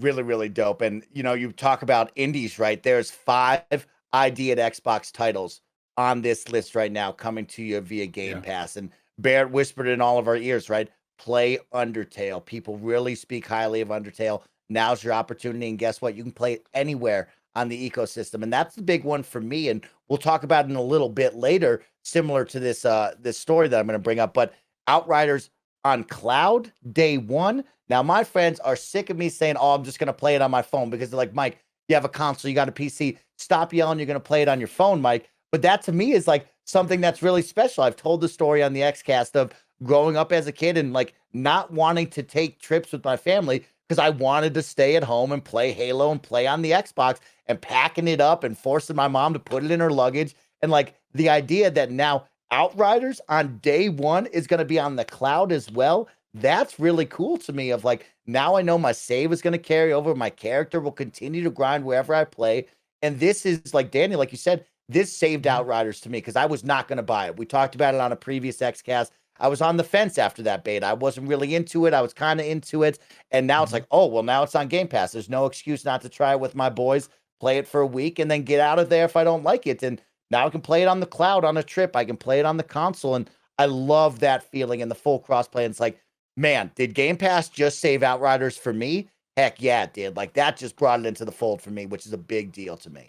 Really, really dope. And you know, you talk about indies, right? There's 5 ID at Xbox titles on this list right now coming to you via Game Pass. And Barrett whispered in all of our ears, right? Play Undertale. People really speak highly of Undertale. Now's your opportunity, and guess what? You can play it anywhere on the ecosystem, and that's the big one for me. And we'll talk about it in a little bit later, similar to this this story that I'm going to bring up. But Outriders on cloud day one. Now, my friends are sick of me saying, "Oh, I'm just going to play it on my phone," because they're like, "Mike, you have a console, you got a PC. Stop yelling. You're going to play it on your phone, Mike." But that to me is like something that's really special. I've told the story on the Xcast of growing up as a kid and like not wanting to take trips with my family because I wanted to stay at home and play Halo and play on the Xbox, and packing it up and forcing my mom to put it in her luggage. And like the idea that now Outriders on day one is going to be on the cloud as well. That's really cool to me, of like, now I know my save is going to carry over. My character will continue to grind wherever I play. And this is like, Danny, like you said, this saved Outriders to me because I was not going to buy it. We talked about it on a previous Xcast. I was on the fence after that beta. I wasn't really into it. I was kind of into it. And now it's like, oh, well, now it's on Game Pass. There's no excuse not to try it with my boys, play it for a week, and then get out of there if I don't like it. And now I can play it on the cloud on a trip. I can play it on the console. And I love that feeling and the full crossplay. And it's like, man, did Game Pass just save Outriders for me? Heck yeah, it did. Like, that just brought it into the fold for me, which is a big deal to me.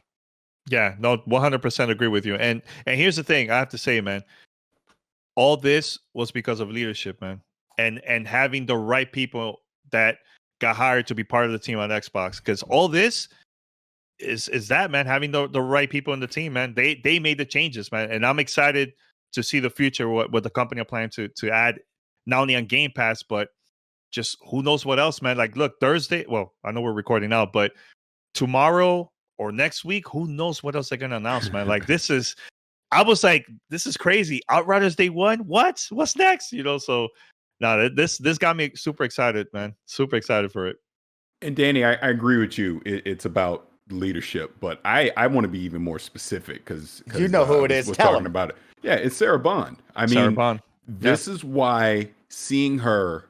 Yeah, no, 100% agree with you. And here's the thing, I have to say, man, all this was because of leadership, man, and having the right people that got hired to be part of the team on Xbox. Because all this is that, man, having the right people in the team, man. They made the changes, man, and I'm excited to see the future. What the company are planning to add, not only on Game Pass, but just who knows what else, man. Like, look, Thursday. Well, I know we're recording now, but tomorrow or next week, who knows what else they're gonna announce, man. Like, I was like, this is crazy. Outriders Day 1? What's next? So no, this got me super excited, man. Super excited for it. And Danny, I agree with you. It's about leadership, but I want to be even more specific because you know who it is. We're Tell talking him. about it. Yeah, it's Sarah Bond. Sarah Bond. This is why seeing her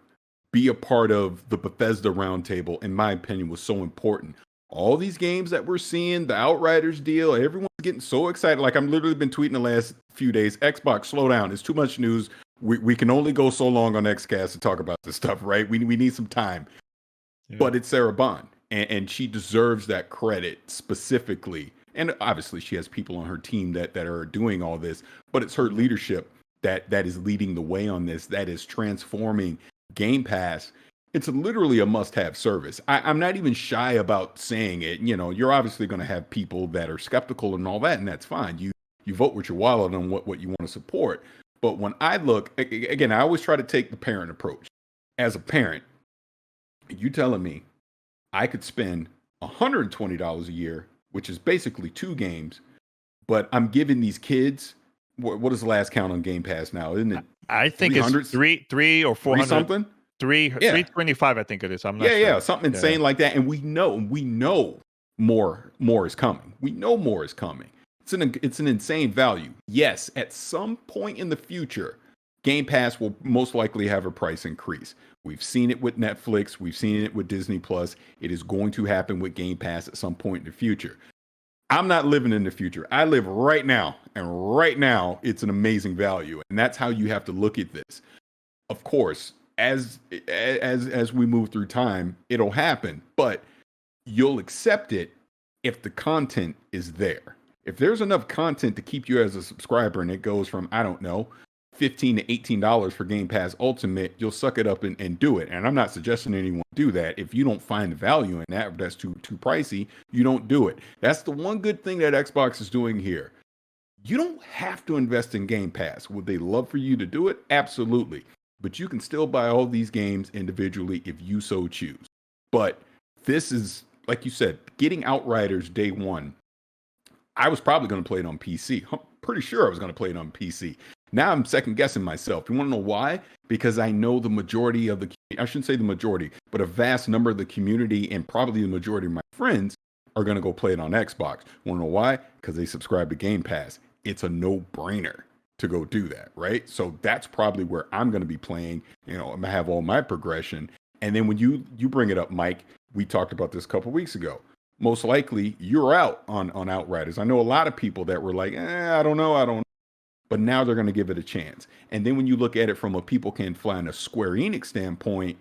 be a part of the Bethesda Roundtable, in my opinion, was so important. All these games that we're seeing, the Outriders deal, everyone's getting so excited. Like, I'm literally been tweeting the last few days, Xbox, slow down. It's too much news. We can only go so long on Xcast to talk about this stuff, right? We need some time. Yeah. But it's Sarah Bond, and she deserves that credit specifically. And obviously, she has people on her team that are doing all this, but it's her leadership that is leading the way on this, that is transforming Game Pass. It's literally a must-have service. I'm not even shy about saying it. You're obviously going to have people that are skeptical and all that, and that's fine. You vote with your wallet on what you want to support. But when I look, again, I always try to take the parent approach. As a parent, you telling me I could spend $120 a year, which is basically 2 games, but I'm giving these kids, what is the last count on Game Pass now? Isn't it? I think it's 3 or 400 something. 325, I think it is. I'm not sure. Yeah, something insane like that. And we know more is coming. We know more is coming. It's an insane value. Yes, at some point in the future, Game Pass will most likely have a price increase. We've seen it with Netflix. We've seen it with Disney Plus. It is going to happen with Game Pass at some point in the future. I'm not living in the future. I live right now, and right now it's an amazing value. And that's how you have to look at this. Of course, as we move through time, it'll happen, but you'll accept it if the content is there. If there's enough content to keep you as a subscriber and it goes from, I don't know, $15 to $18 for Game Pass Ultimate, you'll suck it up and do it. And I'm not suggesting anyone do that. If you don't find the value in that, that's too pricey, you don't do it. That's the one good thing that Xbox is doing here. You don't have to invest in Game Pass. Would they love for you to do it? Absolutely. But you can still buy all these games individually if you so choose. But this is, like you said, getting Outriders Day 1. I was probably going to play it on PC. I'm pretty sure I was going to play it on PC. Now I'm second guessing myself. You want to know why? Because I know the majority of I shouldn't say the majority, but a vast number of the community and probably the majority of my friends are going to go play it on Xbox. Want to know why? Because they subscribe to Game Pass. It's a no-brainer to go do that, right? So that's probably where I'm going to be playing. I'm going to have all my progression. And then when you bring it up, Mike, we talked about this a couple weeks ago. Most likely you're out on Outriders. I know a lot of people that were like, I don't know. But now they're going to give it a chance. And then when you look at it from a people can fly in a Square Enix standpoint,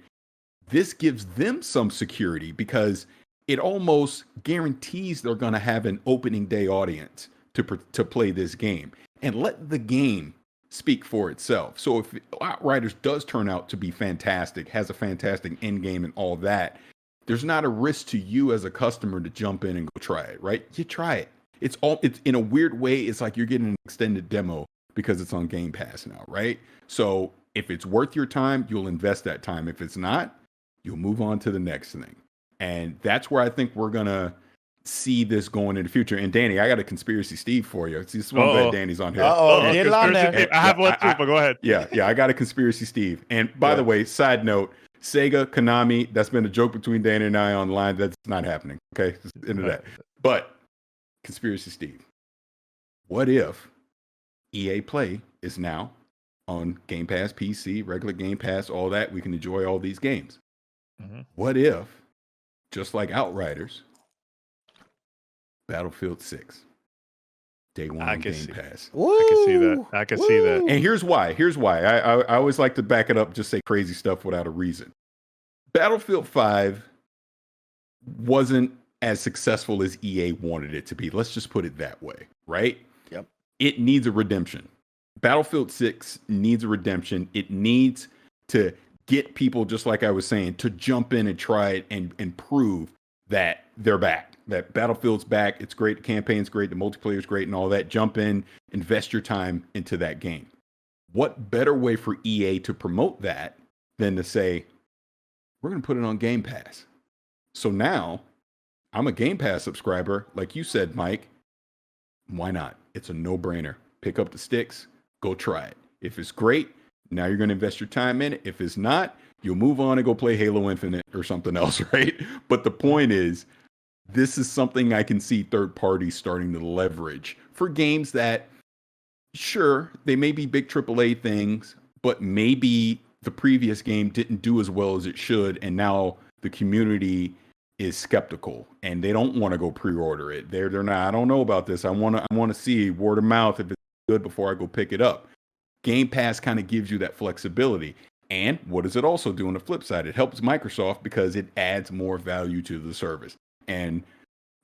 this gives them some security because it almost guarantees they're going to have an opening day audience to play this game and let the game speak for itself. So if Outriders does turn out to be fantastic, has a fantastic end game and all that, there's not a risk to you as a customer to jump in and go try it, right? You try it. It's in a weird way, it's like you're getting an extended demo because it's on Game Pass now, right? So if it's worth your time, you'll invest that time. If it's not, you'll move on to the next thing. And that's where I think we're going to see this going in the future. And Danny, I got a conspiracy Steve for you. This is one that Danny's on here. Get it on there. I have one too, but go ahead. Yeah, I got a conspiracy Steve. And by the way, side note, Sega, Konami, that's been a joke between Danny and I online. That's not happening. Okay, into that. But conspiracy Steve, what if EA Play is now on Game Pass PC, regular Game Pass, all that? We can enjoy all these games. Mm-hmm. What if, just like Outriders, Battlefield 6, Day 1 on Game Pass? Woo! I can see that. I can see that. And here's why. I always like to back it up, just say crazy stuff without a reason. Battlefield 5 wasn't as successful as EA wanted it to be. Let's just put it that way, right? Yep. It needs a redemption. Battlefield 6 needs a redemption. It needs to get people, just like I was saying, to jump in and try it and prove that they're back, that Battlefield's back. It's great. The campaign's great. The multiplayer's great and all that. Jump in, invest your time into that game. What better way for EA to promote that than to say, we're going to put it on Game Pass. So now I'm a Game Pass subscriber. Like you said, Mike, why not? It's a no-brainer. Pick up the sticks, go try it. If it's great, now you're going to invest your time in it. If it's not, you'll move on and go play Halo Infinite or something else, right? But the point is, this is something I can see third parties starting to leverage for games that, sure, they may be big AAA things, but maybe the previous game didn't do as well as it should, and now the community is skeptical and they don't want to go pre-order it. They're not, I don't know about this. I want to see word of mouth if it's good before I go pick it up. Game Pass kind of gives you that flexibility. And what does it also do on the flip side? It helps Microsoft because it adds more value to the service. And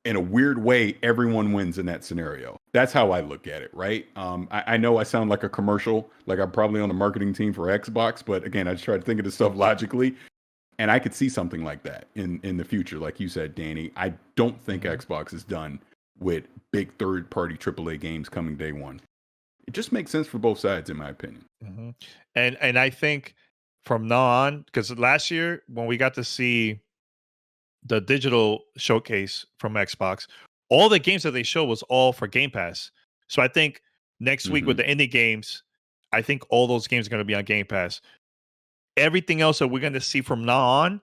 in a weird way, everyone wins in that scenario. That's how I look at it, right? I know I sound like a commercial, like I'm probably on the marketing team for Xbox, but again, I just try to think of this stuff logically. And I could see something like that in the future. Like you said, Danny, I don't think Xbox is done with big third-party AAA games coming day one. It just makes sense for both sides, in my opinion. Mm-hmm. And I think from now on, because last year when we got to see the digital showcase from Xbox, all the games that they showed was all for Game Pass. So I think next week with the indie games, I think all those games are going to be on Game Pass. Everything else that we're going to see from now on,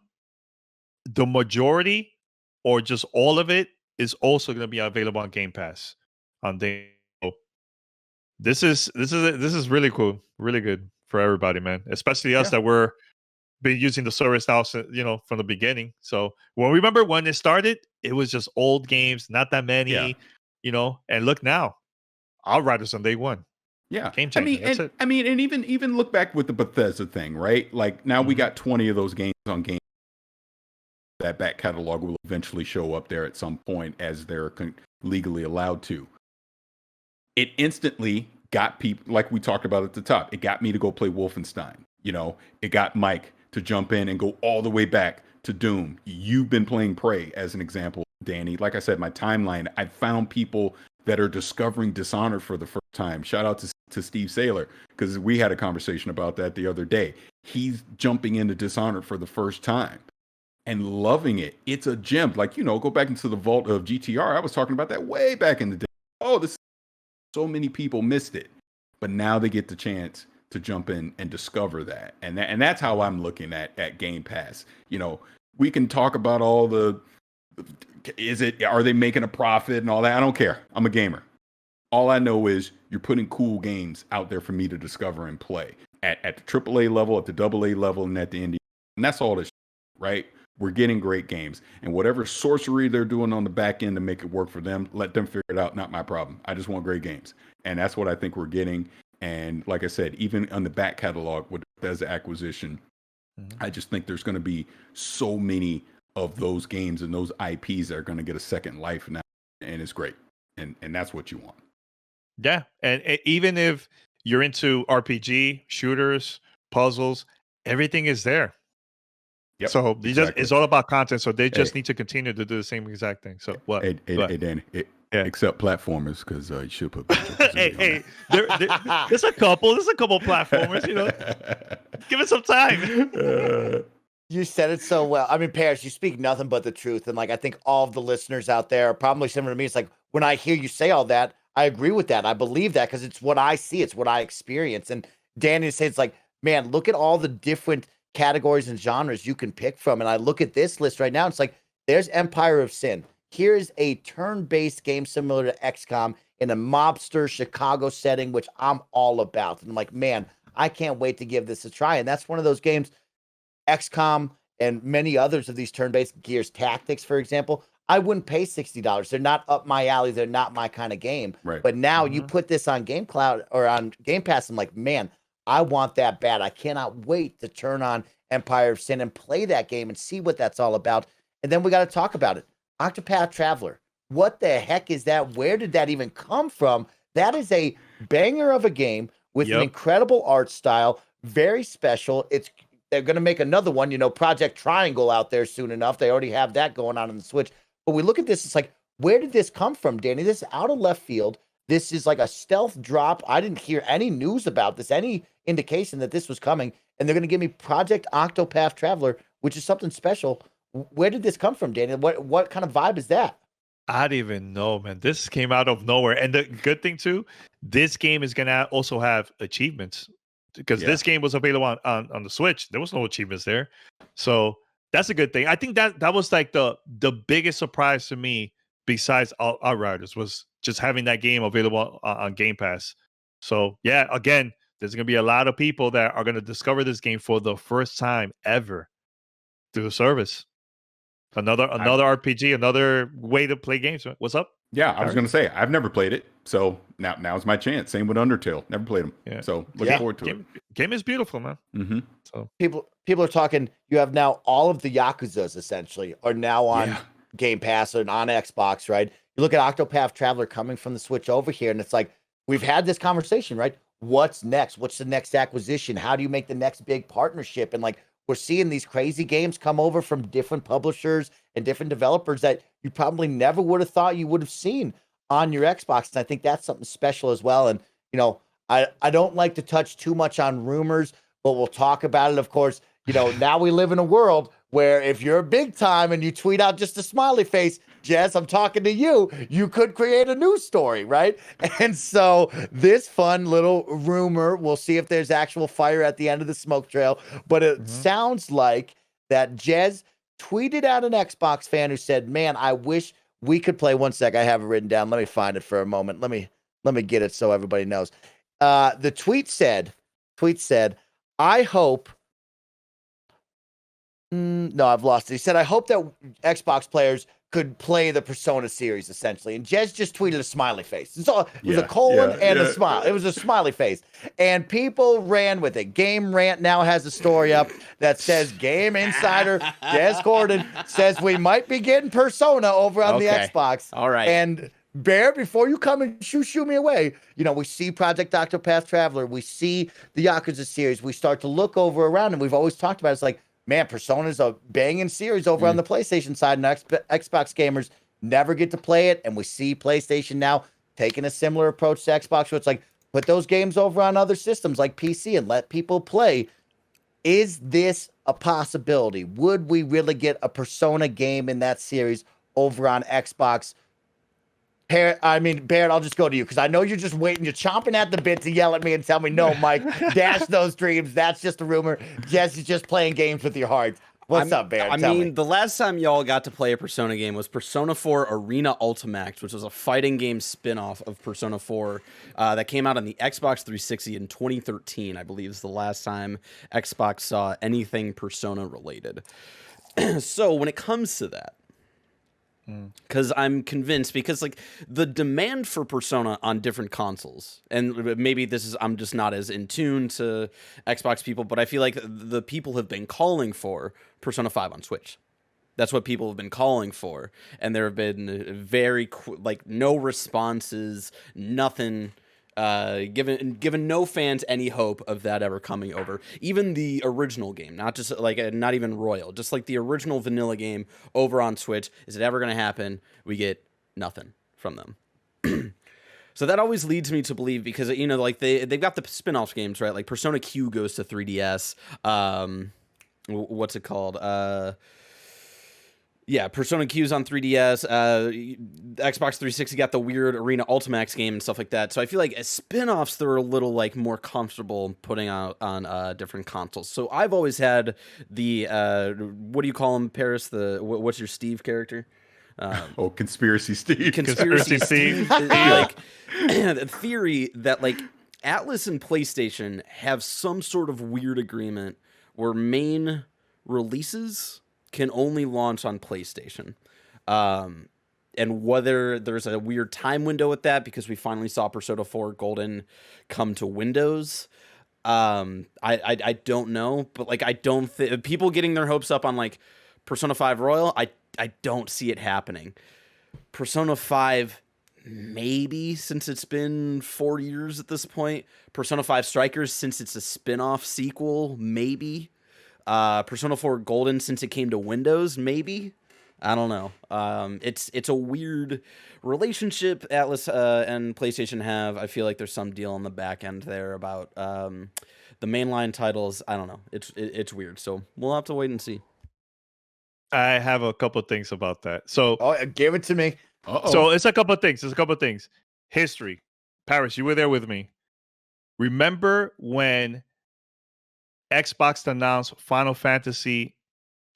the majority or just all of it is also going to be available on Game Pass on day. This is really cool, really good for everybody, man. Especially us that we're been using the service now, from the beginning. So remember when it started, it was just old games, not that many, And look now, I'll ride this on day one. Yeah, game changer. And even look back with the Bethesda thing, right? Like now we got 20 of those games on Game. That back catalog will eventually show up there at some point as they're legally allowed to. It instantly got people, like we talked about at the top. It got me to go play Wolfenstein. It got Mike to jump in and go all the way back to Doom. You've been playing Prey as an example, Danny. Like I said, my timeline, I found people that are discovering Dishonored for the first time. Shout out to Steve Saylor, because we had a conversation about that the other day. He's jumping into Dishonored for the first time and loving it. It's a gem. Like, go back into the vault of GTR. I was talking about that way back in the day. Oh, so many people missed it. But now they get the chance to jump in and discover that. And that's how I'm looking at Game Pass. We can talk about all are they making a profit and all that? I don't care. I'm a gamer. All I know is you're putting cool games out there for me to discover and play at the AAA level, at the AA level, and at the indie. And that's all this, right? We're getting great games. And whatever sorcery they're doing on the back end to make it work for them, let them figure it out. Not my problem. I just want great games. And that's what I think we're getting. And like I said, even on the back catalog with Bethesda acquisition, I just think there's going to be so many of those games and those IPs that are going to get a second life now. And it's great. And that's what you want. Yeah. And even if you're into RPG, shooters, puzzles, everything is there. Yep, so exactly. It's all about content. So they just need to continue to do the same exact thing. So what? Hey Danny, except platformers, because you should put. There's a couple platformers. Give it some time. You said it so well. I mean, Parris, you speak nothing but the truth, and I think all of the listeners out there are probably similar to me. It's like when I hear you say all that, I agree with that. I believe that because it's what I see, it's what I experience. And Danny says, it's like, man, look at all the different categories and genres you can pick from. And I look at this list right now, it's like, there's Empire of Sin. Here's a turn-based game similar to XCOM in a mobster Chicago setting, which I'm all about. And I'm like, man, I can't wait to give this a try. And that's one of those games, XCOM and many others of these turn-based, Gears Tactics, for example, I wouldn't pay $60. They're not up my alley. They're not my kind of game. Right. But now you put this on Game Cloud or on Game Pass, I'm like, man, I want that bad. I cannot wait to turn on Empire of Sin and play that game and see what that's all about. And then we got to talk about it. Octopath Traveler. What the heck is that? Where did that even come from? That is a banger of a game with an incredible art style, very special. They're going to make another one, Project Triangle out there soon enough. They already have that going on the Switch. But we look at this, it's like, where did this come from, Danny? This is out of left field. This is like a stealth drop. I didn't hear any news about this, any indication that this was coming. And they're going to give me Project Octopath Traveler, which is something special. Where did this come from, Danny? What kind of vibe is that? I don't even know, man. This came out of nowhere. And the good thing, too, this game is going to also have achievements because this game was available on the Switch. There was no achievements there. So that's a good thing. I think that was like the biggest surprise to me besides Outriders was just having that game available on Game Pass. So, yeah, again, there's going to be a lot of people that are going to discover this game for the first time ever through the service. Another RPG, another way to play games. What's up? Yeah, I was going to say, I've never played it. So now's my chance. Same with Undertale. Never played them. Yeah. So looking forward to it. Game is beautiful, man. Mm-hmm. So people are talking, you have now all of the Yakuzas essentially are now on Game Pass and on Xbox, right? You look at Octopath Traveler coming from the Switch over here, and it's like, we've had this conversation, right? What's next? What's the next acquisition? How do you make the next big partnership? And like, we're seeing these crazy games come over from different publishers and different developers that you probably never would have thought you would have seen on your Xbox. And I think that's something special as well. And, I don't like to touch too much on rumors, but we'll talk about it. Of course, now we live in a world where if you're big time and you tweet out just a smiley face, Jess, I'm talking to you, you could create a news story, right? And so this fun little rumor, we'll see if there's actual fire at the end of the smoke trail, but it sounds like that Jez tweeted out an Xbox fan who said, man, I wish we could play. One sec, I have it written down. Let me find it for a moment. Let me get it so everybody knows. The tweet said, I hope, no, I've lost it. He said, I hope that Xbox players could play the Persona series, essentially. And Jez just tweeted a smiley face. It was a colon and a smile. It was a smiley face. And people ran with it. Game Rant now has a story up that says Game Insider, Jez Gordon, says we might be getting Persona over on the Xbox. All right. And Bear, before you come and shoo me away, we see Project Octopath Traveler. We see the Yakuza series. We start to look over around, and we've always talked about it. It's like, man, Persona's a banging series over on the PlayStation side, and Xbox gamers never get to play it. And we see PlayStation now taking a similar approach to Xbox, where it's like, put those games over on other systems like PC and let people play. Is this a possibility? Would we really get a Persona game in that series over on Xbox? Barrett, I'll just go to you because I know you're just waiting. You're chomping at the bit to yell at me and tell me, no, Mike, dash those dreams. That's just a rumor. Jess is just playing games with your heart. What's up, Barrett? The last time y'all got to play a Persona game was Persona 4 Arena Ultimax, which was a fighting game spin-off of Persona 4 that came out on the Xbox 360 in 2013, I believe is the last time Xbox saw anything Persona related. So when it comes to that, because I'm convinced, because like the demand for Persona on different consoles, and maybe I'm just not as in tune to Xbox people, but I feel like the people have been calling for Persona 5 on Switch. That's what people have been calling for, and there have been very no responses, nothing. Given no fans any hope of that ever coming over. Even the original game, not even Royal, just like the original vanilla game over on Switch. Is it ever going to happen? We get nothing from them. So that always leads me to believe, because they've got the spin-off games, right? Like Persona Q goes to 3DS. What's it called? Yeah, Persona Q's on 3DS. Xbox 360 got the weird Arena Ultimax game and stuff like that. So I feel like as spin-offs, they're a little more comfortable putting out on different consoles. So I've always had the what do you call him, Parris? What's your Steve character? Conspiracy Steve. Conspiracy Steve. The theory that Atlas and PlayStation have some sort of weird agreement where main releases can only launch on PlayStation. And whether there's a weird time window with that, because we finally saw Persona 4 Golden come to Windows. I don't know, but I don't think people getting their hopes up on Persona 5 Royal, I I don't see it happening. Persona 5, maybe, since it's been 4 years at this point. Persona 5 Strikers, since it's a spin-off sequel, maybe. Persona 4 Golden, since it came to Windows, maybe. I don't know. It's a weird relationship Atlas and PlayStation have. I feel like there's some deal on the back end there about the mainline titles. I don't know. It's weird. So we'll have to wait and see. I have a couple of things about that. So, give it to me. So it's a couple of things. History. Parris, you were there with me. Remember when Xbox announced Final Fantasy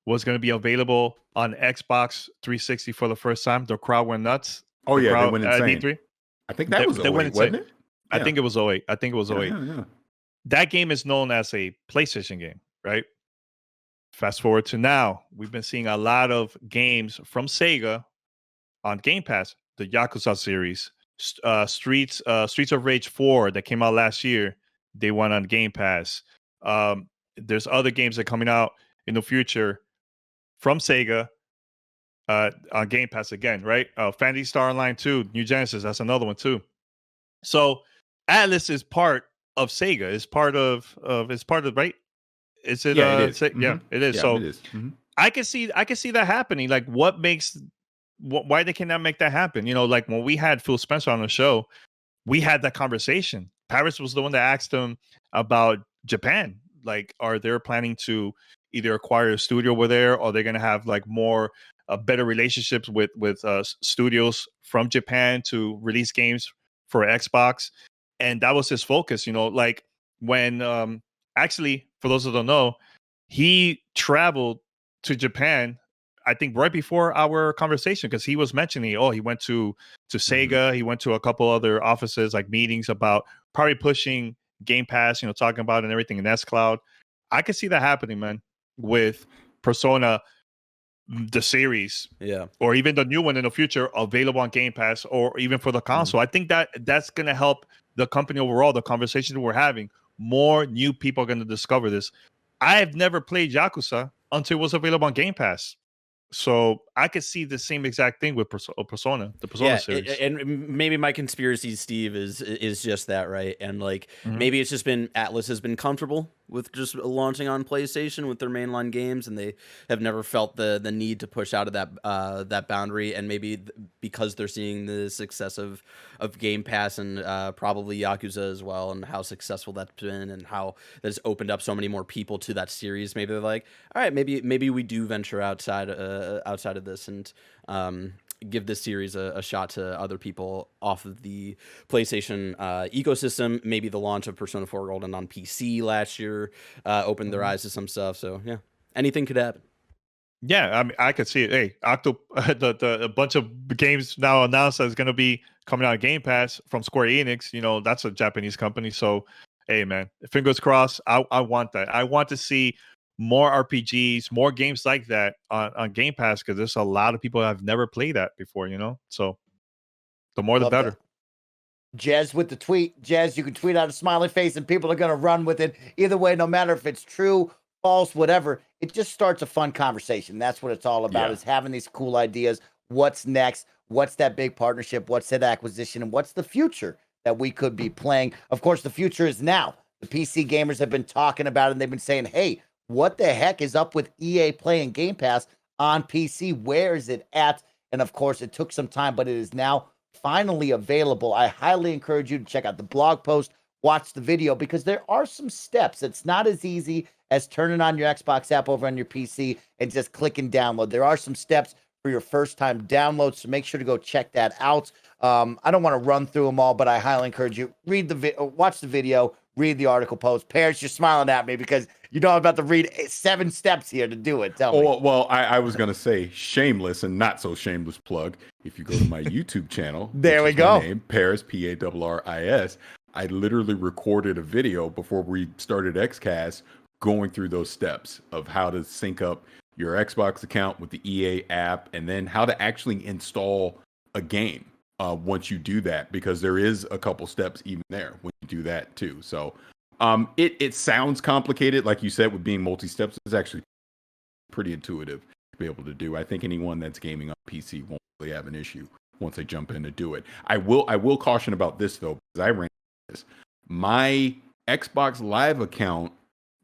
was going to be available on Xbox 360 for the first time? The crowd went nuts. Oh, the yeah, crowd, they went insane. D3. I think that was 08, wasn't it? I think it was 08. Yeah. That game is known as a PlayStation game, right? Fast forward to now, we've been seeing a lot of games from Sega on Game Pass. The Yakuza series, Streets of Rage 4 that came out last year, they went on Game Pass. There's other games that are coming out in the future from Sega on Game Pass again, right? Phantasy Star Online 2, New Genesis, that's another one too. So Atlas is part of Sega. It's part of right? Is it? Yeah, it is. Yeah, it is. Yeah, so it is. I can see that happening. Like, why they cannot make that happen? You know, like when we had Phil Spencer on the show, we had that conversation. Parris was the one that asked him about Japan. Like, are they planning to either acquire a studio over there, or they're going to have like more better relationships with studios from Japan to release games for Xbox? And that was his focus. You know, like when actually, for those who don't know, he traveled to Japan, I think right before our conversation, because he was mentioning, he went to Sega, he went to a couple other offices, like meetings about probably pushing Game Pass, talking about and everything in xCloud. I could see that happening, man, with Persona, the series, or even the new one in the future available on Game Pass, or even for the console. I think that's going to help the company overall. The conversation we're having, more new people are going to discover this. I have never played Yakuza until it was available on Game Pass. So I could see the same exact thing with Persona, the Persona series. And maybe my conspiracy, Steve, is just that, right? And like maybe it's just been Atlas has been comfortable with just launching on PlayStation with their mainline games, and they have never felt the need to push out of that boundary. And maybe because they're seeing the success of Game Pass and probably Yakuza as well, and how successful that's been, and how that's opened up so many more people to that series, maybe they're like, all right, maybe we do venture outside of this and give this series a shot to other people off of the PlayStation ecosystem. Maybe the launch of Persona 4 Golden on PC last year opened their eyes to some stuff. So yeah, anything could happen. Yeah, I mean, I could see it. Hey, a bunch of games now announced that is going to be coming out of Game Pass from Square Enix. That's a Japanese company. So, hey, man, fingers crossed. I want that. I want to see more RPGs, more games like that on Game Pass, because there's a lot of people that have never played that before, So the more the better. Jez with the tweet. Jez, you can tweet out a smiley face and people are going to run with it. Either way, no matter if it's true, false, whatever, it just starts a fun conversation. That's what it's all about, is having these cool ideas. What's next? What's that big partnership? What's that acquisition? And what's the future that we could be playing? Of course, the future is now. The PC gamers have been talking about it, and they've been saying, hey, what the heck is up with EA playing Game Pass on PC? Where is it at? And of course, it took some time, but it is now finally available. I highly encourage you to check out the blog post, watch the video, because there are some steps. It's not as easy as turning on your Xbox app over on your PC and just click and download. There are some steps for your first time download, so make sure to go check that out. I don't want to run through them all, but I highly encourage you, watch the video, read the article post. Parris, you're smiling at me because you know I'm about to read 7 steps here to do it. Tell me. Well, I was going to say shameless and not so shameless plug. If you go to my YouTube channel, there we go. My name, Parris, Parris. I literally recorded a video before we started Xcast going through those steps of how to sync up your Xbox account with the EA app, and then how to actually install a game once you do that, because there is a couple steps even there when you do that too. So it sounds complicated, like you said, with being multi-steps. It's actually pretty intuitive, be able to do. I think anyone that's gaming on PC won't really have an issue once they jump in to do it. I will caution about this though, because I ran this. My Xbox Live account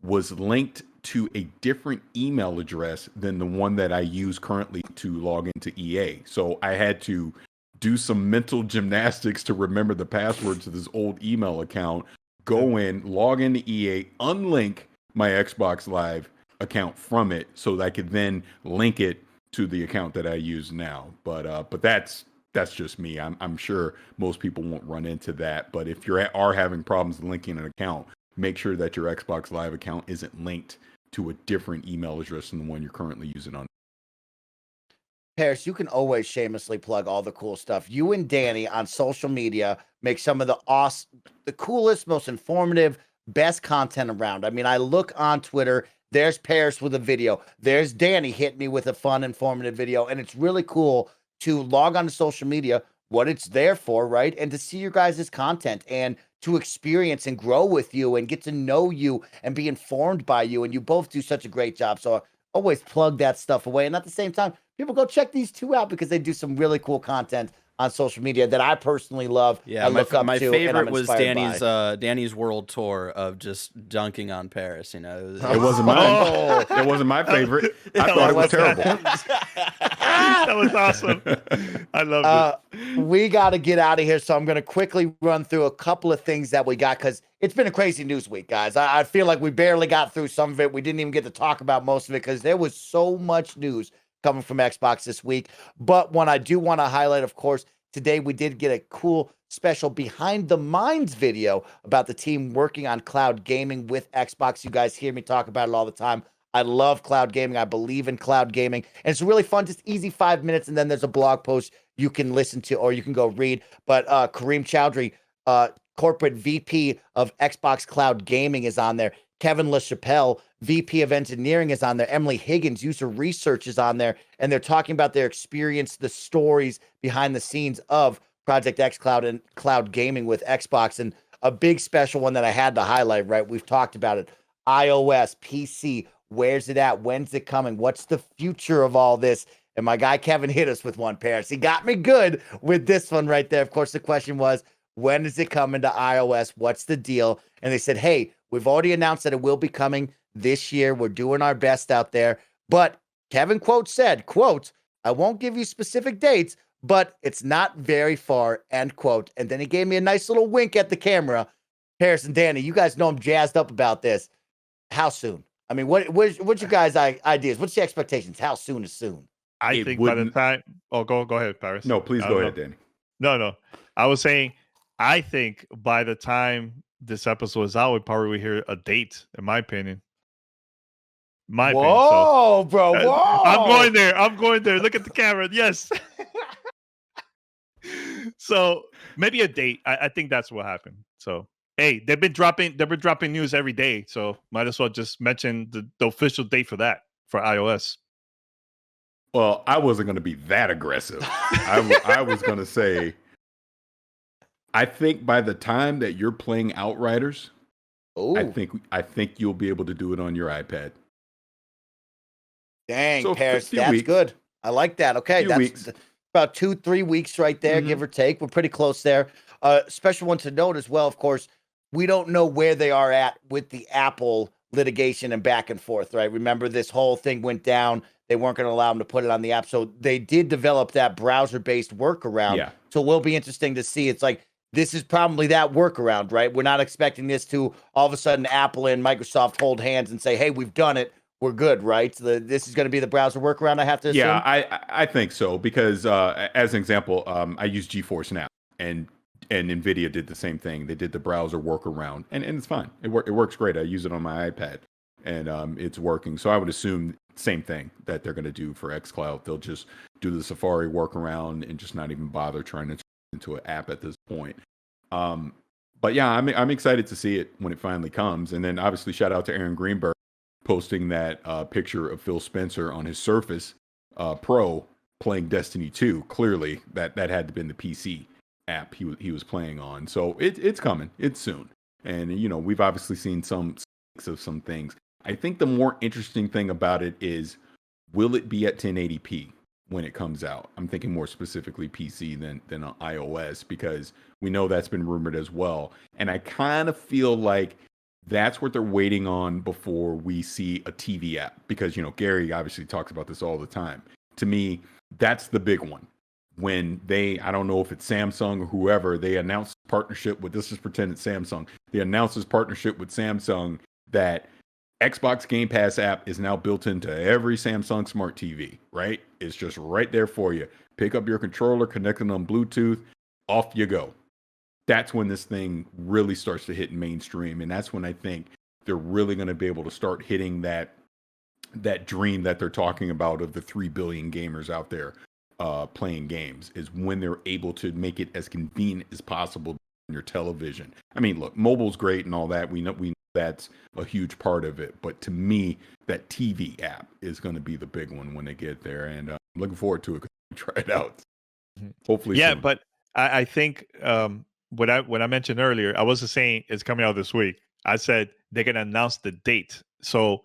was linked to a different email address than the one that I use currently to log into EA. So I had to do some mental gymnastics to remember the password to this old email account, go in, log into EA, unlink my Xbox Live account from it so that I could then link it to the account that I use now. But that's just me. I'm sure most people won't run into that. But if you are having problems linking an account, make sure that your Xbox Live account isn't linked to a different email address than the one you're currently using on. Parris, you can always shamelessly plug all the cool stuff. You and Danny on social media make some of the coolest, most informative, best content around. I mean, I look on Twitter, there's Parris with a video. There's Danny hit me with a fun, informative video. And it's really cool to log on to social media, what it's there for, right? And to see your guys' content and to experience and grow with you and get to know you and be informed by you. And you both do such a great job. So I always plug that stuff away. And at the same time, people go check these two out because they do some really cool content on social media that I personally love. Yeah, my favorite was Danny's world tour of just dunking on Parris. You know, it wasn't mine. It wasn't my favorite. I thought it was terrible. That was awesome. I love it. We got to get out of here, so I'm going to quickly run through a couple of things that we got because it's been a crazy news week, guys. I feel like we barely got through some of it. We didn't even get to talk about most of it because there was so much news coming from Xbox this week. But one I do want to highlight, of course, today we did get a cool special Behind the Minds video about the team working on cloud gaming with Xbox. You guys hear me talk about it all the time. I love cloud gaming. I believe in cloud gaming. And it's really fun, just easy 5 minutes. And then there's a blog post you can listen to or you can go read. But Kareem Chowdhury, corporate VP of Xbox Cloud Gaming, is on there. Kevin LaChapelle, VP of Engineering, is on there. Emily Higgins, User Research, is on there. And they're talking about their experience, the stories behind the scenes of Project xCloud and cloud gaming with Xbox. And a big special one that I had to highlight, right? We've talked about it. iOS, PC, where's it at? When's it coming? What's the future of all this? And my guy Kevin hit us with one, Parris. He got me good with this one right there. Of course, the question was, when is it coming to iOS? What's the deal? And they said, hey, we've already announced that it will be coming this year. We're doing our best out there. But Kevin, said, I won't give you specific dates, but it's not very far, end quote. And then he gave me a nice little wink at the camera. Parris and Danny, you guys know I'm jazzed up about this. How soon? I mean, what's your guys' ideas? What's the expectations? How soon is soon? I think by the time... Oh, go ahead, Parris. No, please go ahead, Danny. No. I was saying, I think by the time this episode is out, we probably will hear a date, in my opinion. Whoa, bro. Whoa. I'm going there. Look at the camera. Yes. So maybe a date. I think that's what happened. So, hey, they've been dropping news every day. So might as well just mention the official date for that, for iOS. Well, I wasn't going to be that aggressive. I was going to say, I think by the time that you're playing Outriders, I think you'll be able to do it on your iPad. Dang, so Parris, that's weeks. Good. I like that. Okay, that's weeks. About 2-3 weeks right there, give or take. We're pretty close there. Special one to note as well, of course, we don't know where they are at with the Apple litigation and back and forth, right? Remember, this whole thing went down. They weren't going to allow them to put it on the app. So they did develop that browser-based workaround. Yeah. So it will be interesting to see. It's like, this is probably that workaround, right? We're not expecting this to all of a sudden Apple and Microsoft hold hands and say, hey, we've done it. We're good, right? So this is going to be the browser workaround, I have to assume? Yeah, I think so. Because as an example, I use GeForce now. And NVIDIA did the same thing. They did the browser workaround. And it's fine. It works great. I use it on my iPad. And it's working. So I would assume same thing that they're going to do for xCloud. They'll just do the Safari workaround and just not even bother trying to turn it into an app at this point. But yeah, I'm excited to see it when it finally comes. And then obviously shout out to Aaron Greenberg posting that picture of Phil Spencer on his Surface Pro playing Destiny 2. Clearly that had to have been the PC app he was playing on. So it's coming. It's soon. And you know, we've obviously seen some of some things. I think the more interesting thing about it is will it be at 1080p when it comes out? I'm thinking more specifically PC than on iOS, because we know that's been rumored as well. And I kind of feel like that's what they're waiting on before we see a TV app, because, Gary obviously talks about this all the time. To me, that's the big one. When I don't know if it's Samsung or whoever, they announced partnership with, let's just pretend it's Samsung. They announced this partnership with Samsung that Xbox Game Pass app is now built into every Samsung smart TV, right? It's just right there for you. Pick up your controller, connect it on Bluetooth, off you go. That's when this thing really starts to hit mainstream. And that's when I think they're really going to be able to start hitting that dream that they're talking about of the 3 billion gamers out there playing games, is when they're able to make it as convenient as possible on your television. I mean, look, mobile's great and all that. We know that's a huge part of it. But to me, that TV app is going to be the big one when they get there. And I'm looking forward to it because I try it out. Hopefully soon. But I think when I mentioned earlier, I wasn't saying it's coming out this week. I said they're going to announce the date. So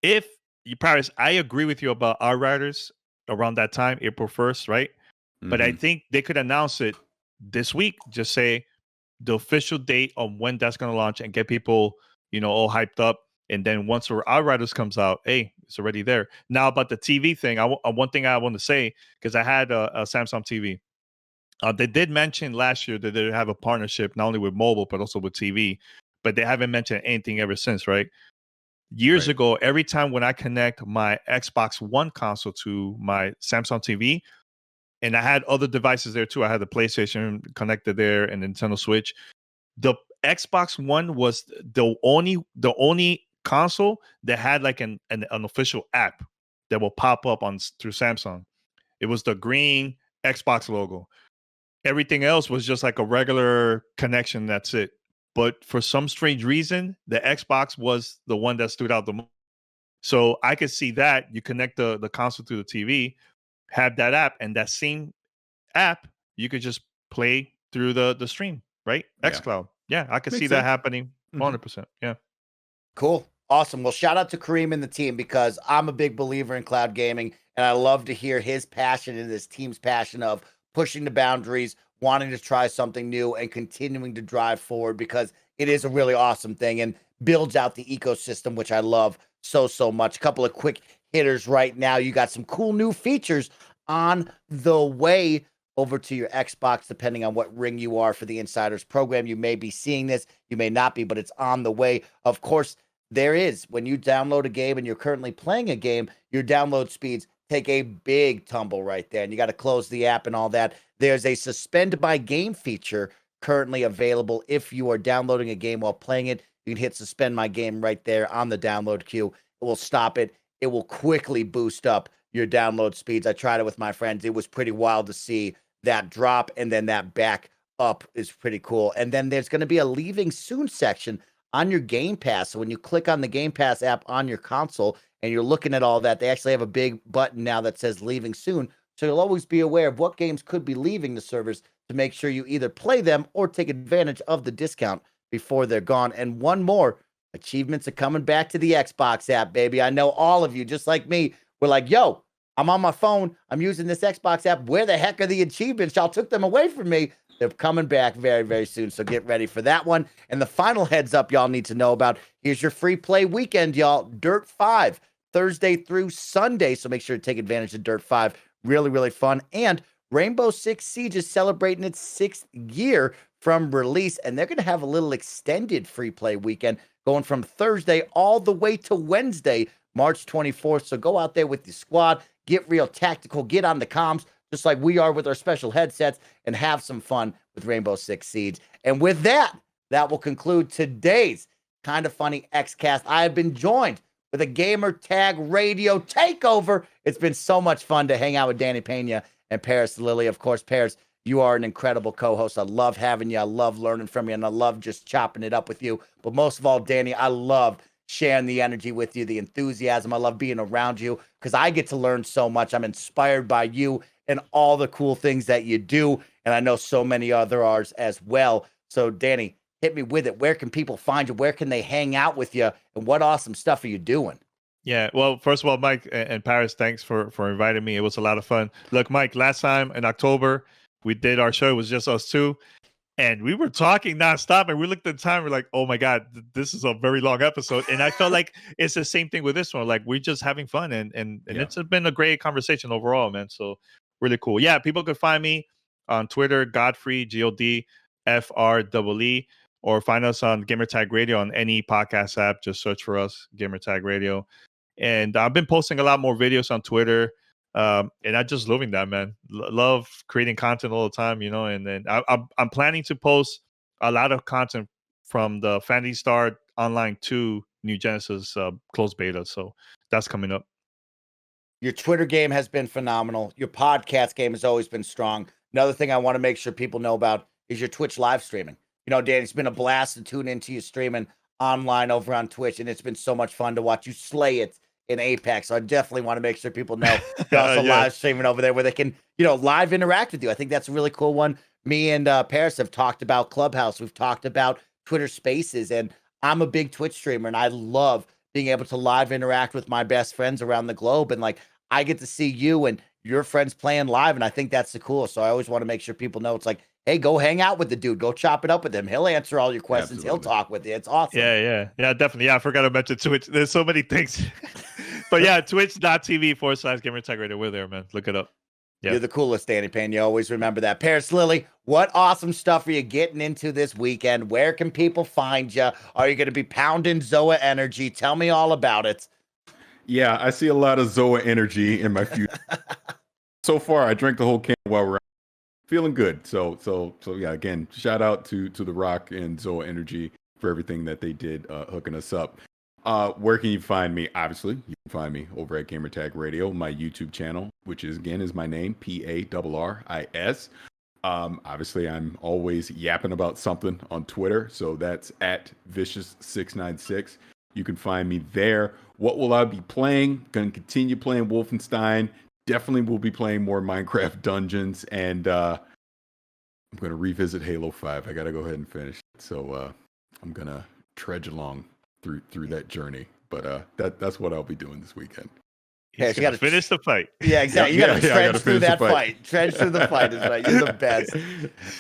if you, Paris, I agree with you about Outriders around that time, April 1st, right? But I think they could announce it this week. Just say the official date on when that's going to launch and get people, all hyped up. And then once Outriders comes out, hey, it's already there. Now about the TV thing, one thing I want to say, because I had a Samsung TV. They did mention last year that they have a partnership not only with mobile but also with TV, but they haven't mentioned anything ever since, right? Years ago, every time when I connect my Xbox One console to my Samsung TV, and I had other devices there too. I had the PlayStation connected there and Nintendo Switch. The Xbox One was the only console that had like an official app that will pop up through Samsung. It was the green Xbox logo. Everything else was just like a regular connection. That's it. But for some strange reason, the Xbox was the one that stood out the most. So I could see that you connect the console to the TV, have that app, and that same app you could just play through the stream, right? Yeah. xCloud. Yeah, I could Makes see sense. that happening 100%. Yeah. Cool. Awesome. Well, shout out to Kareem and the team, because I'm a big believer in cloud gaming, and I love to hear his passion and his team's passion of pushing the boundaries, wanting to try something new, and continuing to drive forward, because it is a really awesome thing and builds out the ecosystem, which I love so much. A couple of quick hitters right now. You got some cool new features on the way over to your Xbox, depending on what ring you are for the Insiders program. You may be seeing this, you may not be, but it's on the way. Of course, there is, when you download a game and you're currently playing a game, your download speeds take a big tumble right there, and you got to close the app and all that. There's a suspend my game feature currently available. If you are downloading a game while playing it, you can hit suspend my game right there on the download queue. It will stop it. It will quickly boost up your download speeds. I tried it with my friends. It was pretty wild to see that drop, and then that back up is pretty cool. And then there's going to be a leaving soon section on your Game Pass. So when you click on the Game Pass app on your console and you're looking at all that, they actually have a big button now that says leaving soon. So you'll always be aware of what games could be leaving the servers to make sure you either play them or take advantage of the discount before they're gone. And one more, achievements are coming back to the Xbox app, baby. I know all of you, just like me, were like, yo, I'm on my phone. I'm using this Xbox app. Where the heck are the achievements? Y'all took them away from me. They're coming back very, very soon. So get ready for that one. And the final heads up y'all need to know about, here's your free play weekend, y'all. Dirt 5, Thursday through Sunday. So make sure to take advantage of Dirt 5. Really, really fun. And Rainbow Six Siege is celebrating its 6th year from release. And they're going to have a little extended free play weekend going from Thursday all the way to Wednesday, March 24th. So go out there with your squad, get real tactical, get on the comms, just like we are with our special headsets, and have some fun with Rainbow Six Siege. And with that, that will conclude today's Kind of Funny Xcast. I have been joined with a Gamer Tag Radio takeover. It's been so much fun to hang out with Danny Peña and Parris Lilly. Of course, Parris, you are an incredible co-host. I love having you. I love learning from you, and I love just chopping it up with you. But most of all, Danny, I love sharing the energy with you, the enthusiasm. I love being around you because I get to learn so much. I'm inspired by you and all the cool things that you do. And I know so many others as well. So Danny, hit me with it. Where can people find you? Where can they hang out with you? And what awesome stuff are you doing? Yeah. Well, first of all, Mike and Parris, thanks for inviting me. It was a lot of fun. Look, Mike, last time in October, we did our show. It was just us two. And we were talking nonstop, and we looked at the time. We're like, "Oh my god, this is a very long episode." And I felt like it's the same thing with this one. Like we're just having fun, and it's been a great conversation overall, man. So really cool. Yeah, people could find me on Twitter, Godfrey GODFREE, or find us on Gamertag Radio on any podcast app. Just search for us, Gamertag Radio. And I've been posting a lot more videos on Twitter. And I just loving that, man. Love creating content all the time, and then I'm planning to post a lot of content from the Phantasy Star Online 2 New Genesis closed beta. So that's coming up. Your Twitter game has been phenomenal. Your podcast game has always been strong. Another thing I want to make sure people know about is your Twitch live streaming. Danny, it's been a blast to tune into you streaming online over on Twitch, and it's been so much fun to watch you slay it in Apex. So I definitely want to make sure people know you're also live streaming over there where they can, live interact with you. I think that's a really cool one. Me and Parris have talked about Clubhouse. We've talked about Twitter Spaces, and I'm a big Twitch streamer, and I love being able to live interact with my best friends around the globe. And I get to see you and your friends playing live, and I think that's the coolest. So I always want to make sure people know it's like, hey, go hang out with the dude. Go chop it up with him. He'll answer all your questions. Absolutely. He'll talk with you. It's awesome. Yeah, definitely. Yeah, I forgot to mention Twitch. There's so many things. But yeah, twitch.tv/Gamertag Radio. We're there, man. Look it up. Yeah. You're the coolest, Danny Peña. Always remember that. Parris Lilly, what awesome stuff are you getting into this weekend? Where can people find you? Are you going to be pounding Zoa Energy? Tell me all about it. Yeah, I see a lot of Zoa Energy in my future. So far, I drank the whole can while we're feeling good. So yeah, again, shout out to The Rock and Zoa Energy for everything that they did hooking us up. Where can you find me? Obviously, you can find me over at Gamertag Radio, my YouTube channel, which is my name, PARRIS. Obviously, I'm always yapping about something on Twitter, so that's at Vicious696. You can find me there. What will I be playing? Going to continue playing Wolfenstein. Definitely will be playing more Minecraft Dungeons, and I'm going to revisit Halo 5. I got to go ahead and finish it, so I'm going to trudge along through that journey. But that's what I'll be doing this weekend. Yeah, you got to finish the fight. Yeah, exactly. You got to trench through that fight. Trench through the fight is right. You're the best.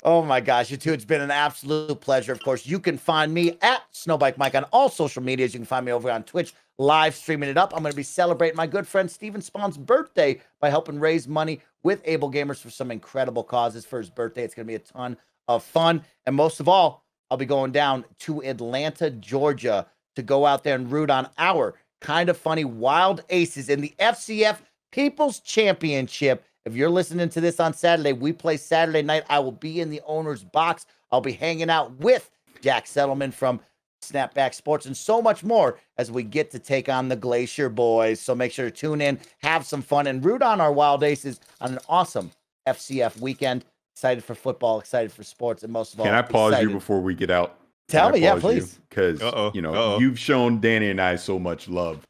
Oh my gosh, you two! It's been an absolute pleasure. Of course, you can find me at SnowBikeMike on all social medias. You can find me over on Twitch, live streaming it up. I'm going to be celebrating my good friend Steven Spawn's birthday by helping raise money with Able Gamers for some incredible causes for his birthday. It's going to be a ton of fun, and most of all, I'll be going down to Atlanta, Georgia, to go out there and root on our kind of funny Wild Aces in the FCF People's Championship. If you're listening to this on Saturday, we play Saturday night. I will be in the owner's box. I'll be hanging out with Jack Settleman from Snapback Sports and so much more as we get to take on the Glacier Boys. So make sure to tune in, have some fun, and root on our Wild Aces on an awesome FCF weekend. Excited for football, excited for sports, and most of all, can I pause you before we get out? Tell me, yeah, please. Because, you've shown Danny and I so much love,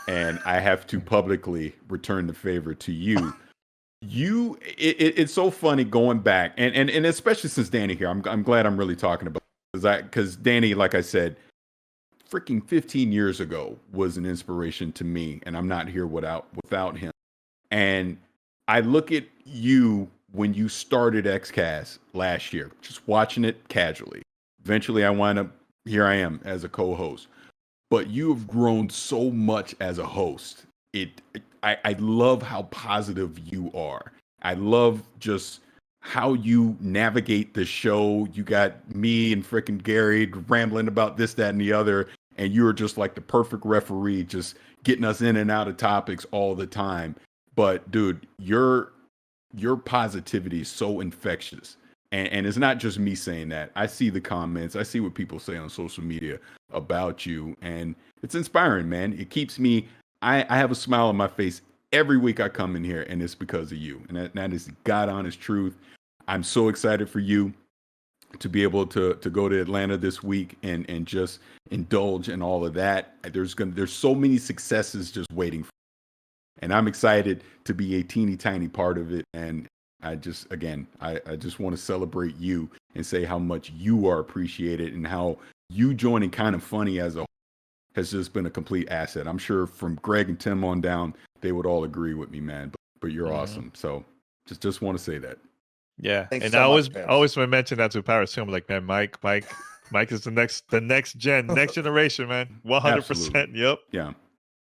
and I have to publicly return the favor to you. It's so funny going back, and especially since Danny here, I'm glad I'm really talking about because Danny, like I said, freaking 15 years ago was an inspiration to me, and I'm not here without him. And I look at you when you started Xcast last year, just watching it casually. Eventually, I wind up, here I am as a co-host. But you have grown so much as a host. I love how positive you are. I love just how you navigate the show. You got me and freaking Gary rambling about this, that, and the other. And you're just like the perfect referee, just getting us in and out of topics all the time. But, dude, your positivity is so infectious. And it's not just me saying that. I see the comments. I see what people say on social media about you. And it's inspiring, man. It keeps me, I have a smile on my face every week I come in here, and it's because of you. And that is God honest truth. I'm so excited for you to be able to go to Atlanta this week and just indulge in all of that. There's so many successes just waiting for you. And I'm excited to be a teeny tiny part of it. And I just want to celebrate you and say how much you are appreciated and how you joining Kind of Funny as a whole has just been a complete asset. I'm sure from Greg and Tim on down, they would all agree with me, man. But you're awesome. So just want to say that. Yeah, Thanks and so I much, Parris. always mention that to Parris too. I'm like, man, Mike is the next next generation, man. 100%. Yep. Yeah.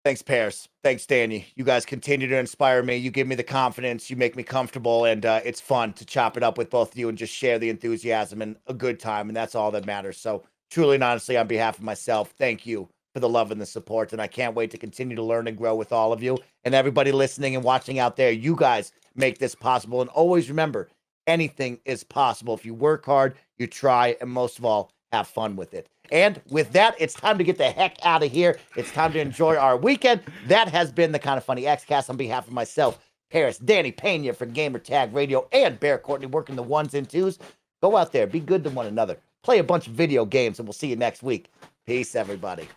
Thanks, Parris. Thanks, Danny. You guys continue to inspire me. You give me the confidence. You make me comfortable, and it's fun to chop it up with both of you and just share the enthusiasm and a good time, and that's all that matters. So truly and honestly, on behalf of myself, thank you for the love and the support, and I can't wait to continue to learn and grow with all of you. And everybody listening and watching out there, you guys make this possible. And always remember, anything is possible if you work hard, you try, and most of all, have fun with it. And with that, it's time to get the heck out of here. It's time to enjoy our weekend. That has been the Kind of Funny Xcast on behalf of myself, Parris, Danny Peña for Gamer Tag Radio, and Bear Courtney working the ones and twos. Go out there, be good to one another, play a bunch of video games, and we'll see you next week. Peace, everybody.